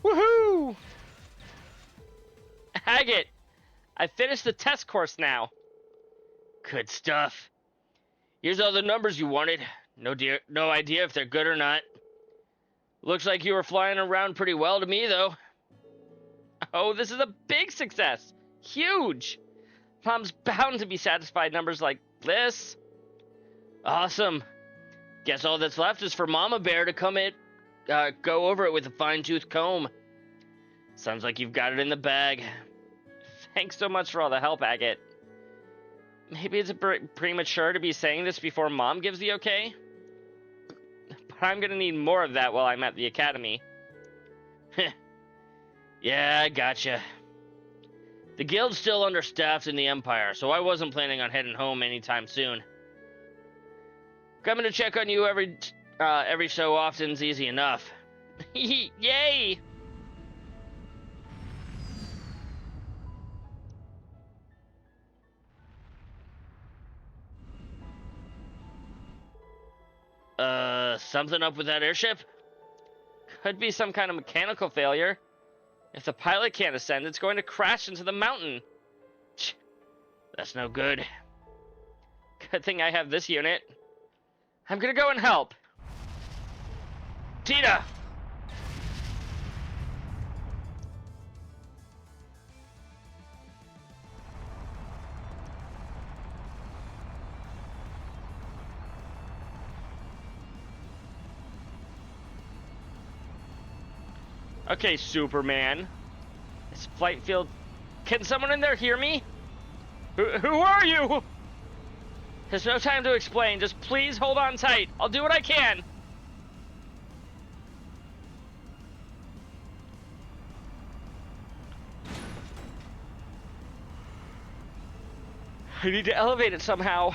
Woohoo! Agate, I finished the test course now. Good stuff. Here's all the numbers you wanted. No idea if they're good or not. Looks like you were flying around pretty well to me, though. Oh, this is a big success. Huge. Mom's bound to be satisfied numbers like this. Awesome. Guess all that's left is for Mama Bear to go over it with a fine-tooth comb. Sounds like you've got it in the bag. Thanks so much for all the help, Agate. Maybe it's premature to be saying this before Mom gives the okay? But I'm gonna need more of that while I'm at the academy. Yeah, I gotcha. The guild's still understaffed in the Empire, so I wasn't planning on heading home anytime soon. Coming to check on you every so often's easy enough. Yay! Something up with that airship? Could be some kind of mechanical failure. If the pilot can't ascend, it's going to crash into the mountain. That's no good. Good thing I have this unit. I'm gonna go and help. Tina! Okay, Superman. This flight field... Can someone in there hear me? Who are you? There's no time to explain. Just please hold on tight. I'll do what I can. I need to elevate it somehow.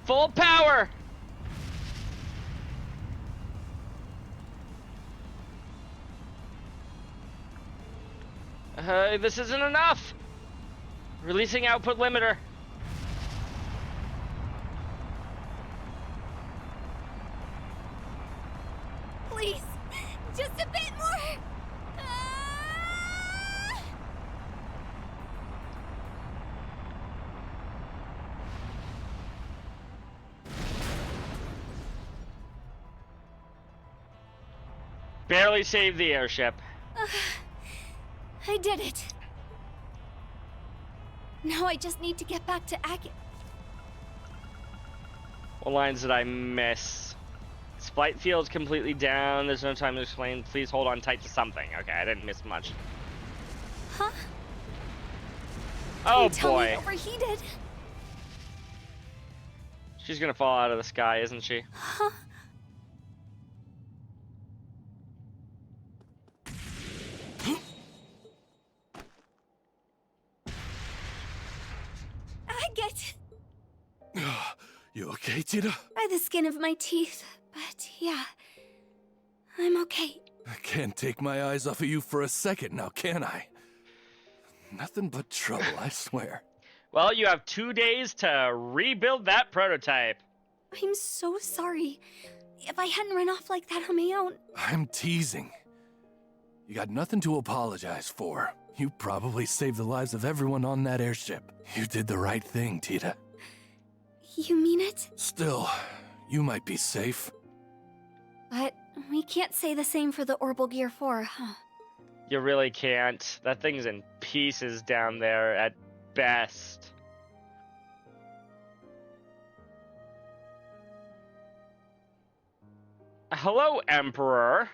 Full power! This isn't enough! Releasing output limiter. Please, just a bit more! Ah! Barely saved the airship. I did it. Now I just need to get back to Agate. What lines did I miss? This flight field's completely down. There's no time to explain. Please hold on tight to something. Okay, I didn't miss much. Huh? Oh Tell me boy. it overheated. She's gonna fall out of the sky, isn't she? Huh? Agate! You okay, Tita? By the skin of my teeth, but yeah, I'm okay. I can't take my eyes off of you for a second now, can I? Nothing but trouble, I swear. Well, you have 2 days to rebuild that prototype. I'm so sorry. If I hadn't run off like that on my own. I'm teasing. You got nothing to apologize for. You probably saved the lives of everyone on that airship. You did the right thing, Tita. You mean it? Still, you might be safe. But we can't say the same for the Orbital Gear 4, huh? You really can't. That thing's in pieces down there at best. Hello, Emperor.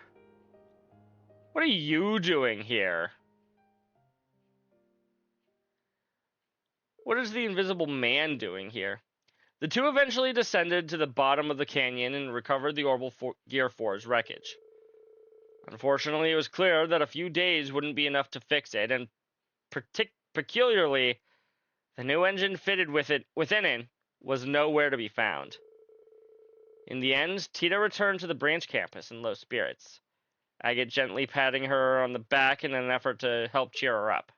What are you doing here? What is the Invisible Man doing here? The two eventually descended to the bottom of the canyon and recovered the Orbital Gear 4's wreckage. Unfortunately, it was clear that a few days wouldn't be enough to fix it, and peculiarly, the new engine fitted within it was nowhere to be found. In the end, Tita returned to the branch campus in low spirits, Agate gently patting her on the back in an effort to help cheer her up.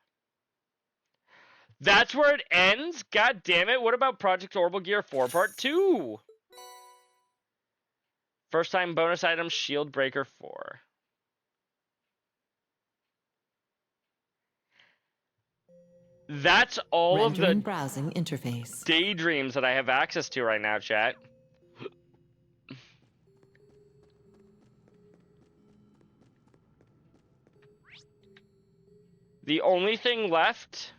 That's where it ends? God damn it, what about Project Orbital Gear 4 Part 2? First time bonus item, Shield Breaker 4. That's all of the browsing interface. Daydreams that I have access to right now, chat. The only thing left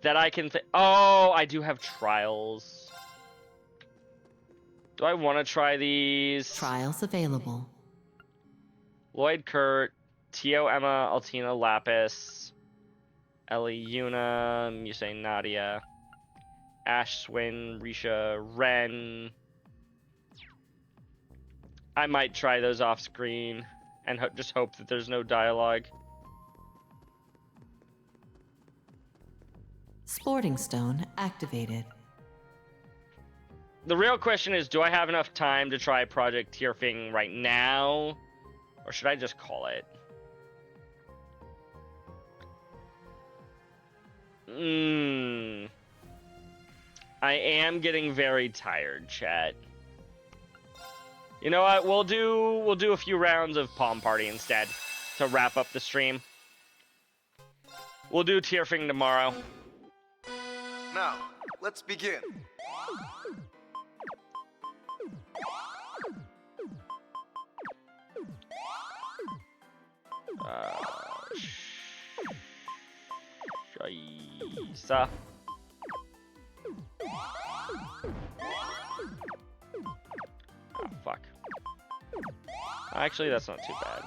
that I can oh, I do have trials. Do I want to try these? Trials available. Lloyd Kurt, Tio Emma, Altina Lapis, Ellie Yuna, Musei Nadia, Ash Swin, Risha Ren. I might try those off screen and just hope that there's no dialogue. Sporting Stone activated. The real question is, do I have enough time to try Project Tierfing right now? Or should I just call it? I am getting very tired, chat. You know what? We'll do a few rounds of Palm Party instead to wrap up the stream. We'll do Tierfing tomorrow. Now, let's begin. Scheisse. Oh, fuck. Actually, that's not too bad.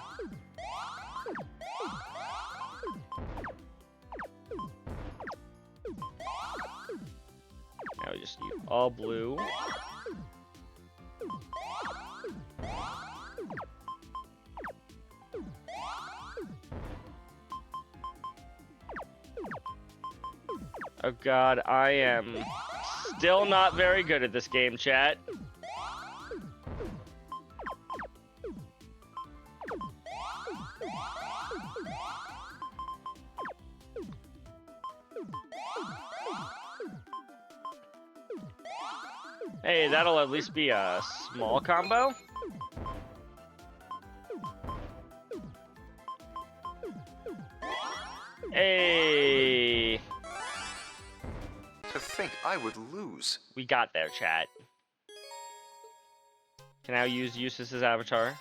Now we just need all blue. Oh god, I am still not very good at this game, chat. Hey, that'll at least be a small combo. Hey. To think I would lose. We got there, chat. Can I use Eustace's avatar?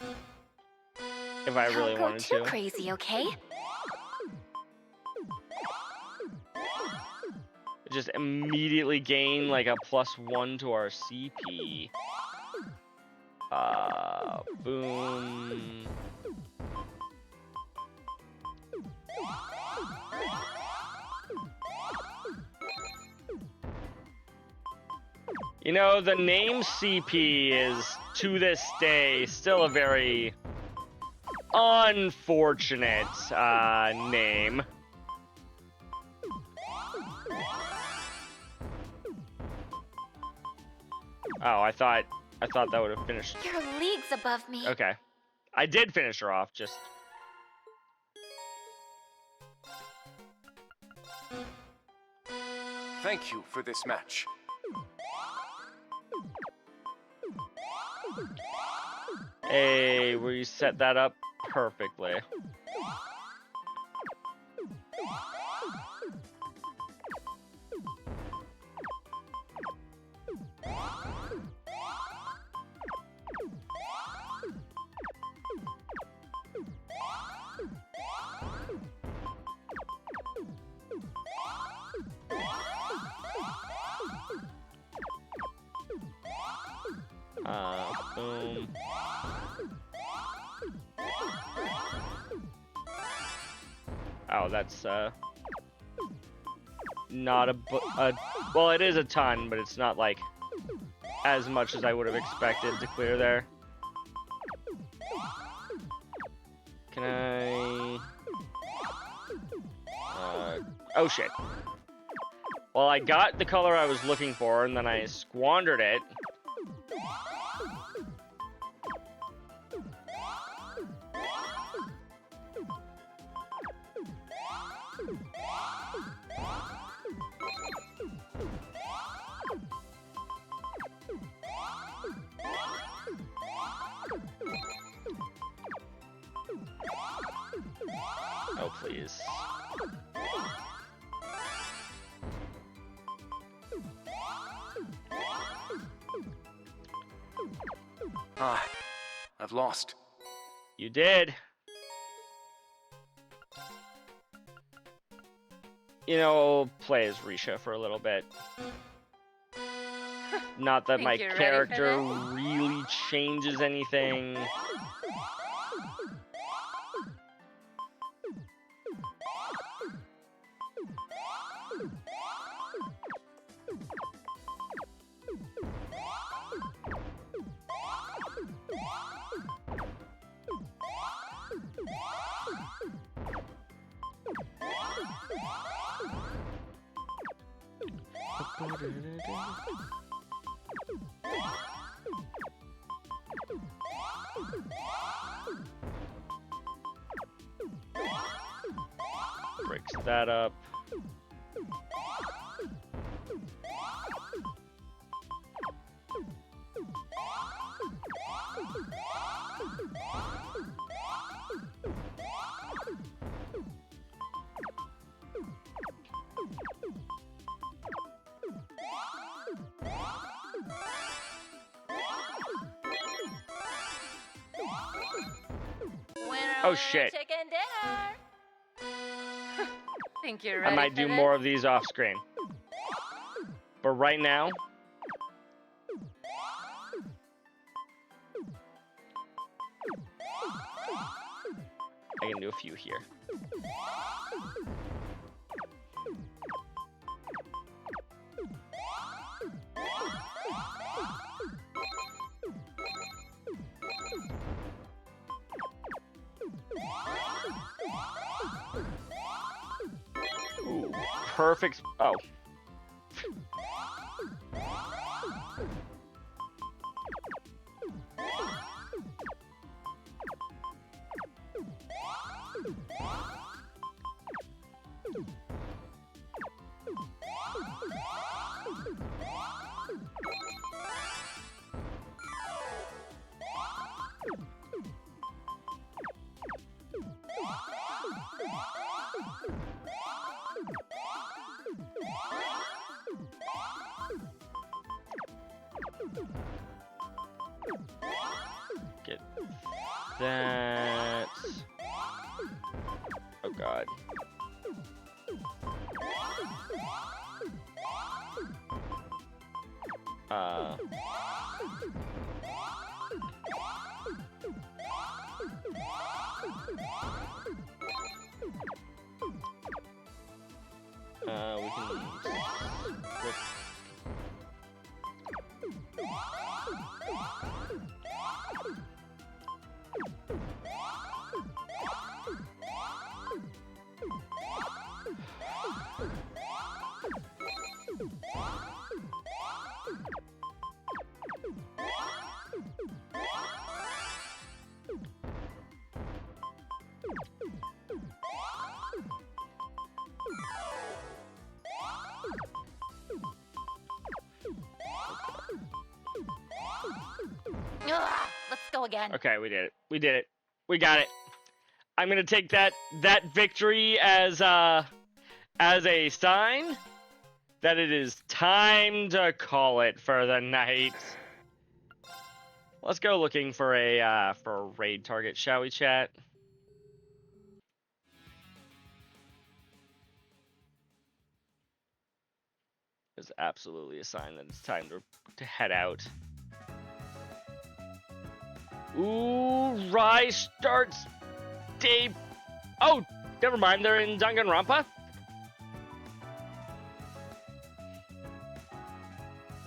If I really wanted to. Don't go too crazy, okay? Just immediately gain like a +1 to our CP. Boom. You know, the name CP is, to this day, still a very unfortunate name. Oh, I thought that would have finished. You're leagues above me. Okay. I did finish her off, just... Thank you for this match. Hey, we set that up perfectly. Boom. Oh, that's not well, it is a ton, but it's not like as much as I would have expected to clear there. Can I? Oh shit. Well, I got the color I was looking for, and then I squandered it. Oh, please. Ah, I've lost. You did. You know, I'll play as Risha for a little bit. Not that my Think you're ready for character this? really changes anything. Breaks that up. Oh shit. Chicken dinner. Think you're I ready might for do this? more of these off screen. But right now, I can do a few here. Ooh, perfect. Oh. Get that. Oh god. We can flip. go again. Okay, we did it. We did it. We got it. I'm gonna take that victory as a sign that it is time to call it for the night. Let's go looking for a raid target, shall we, chat? It's absolutely a sign that it's time to head out. Ooh, Rye starts day. Oh, never mind. They're in Danganronpa.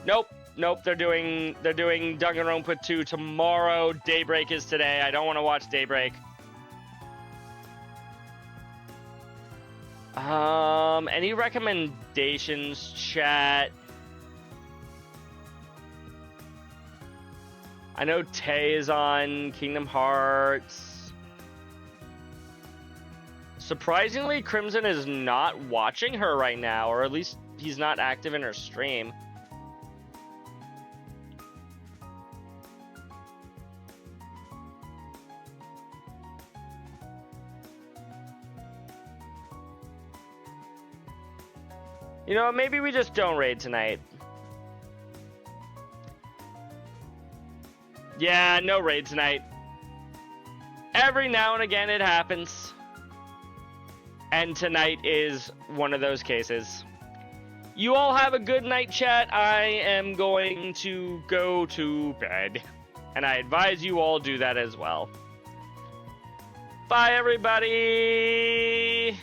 Nope. They're doing Danganronpa 2 tomorrow. Daybreak is today. I don't want to watch Daybreak. Any recommendations, chat? I know Tay is on Kingdom Hearts. Surprisingly, Crimson is not watching her right now, or at least he's not active in her stream. You know what, maybe we just don't raid tonight. Yeah, no raid tonight. Every now and again it happens. And tonight is one of those cases. You all have a good night, chat. I am going to go to bed. And I advise you all do that as well. Bye, everybody!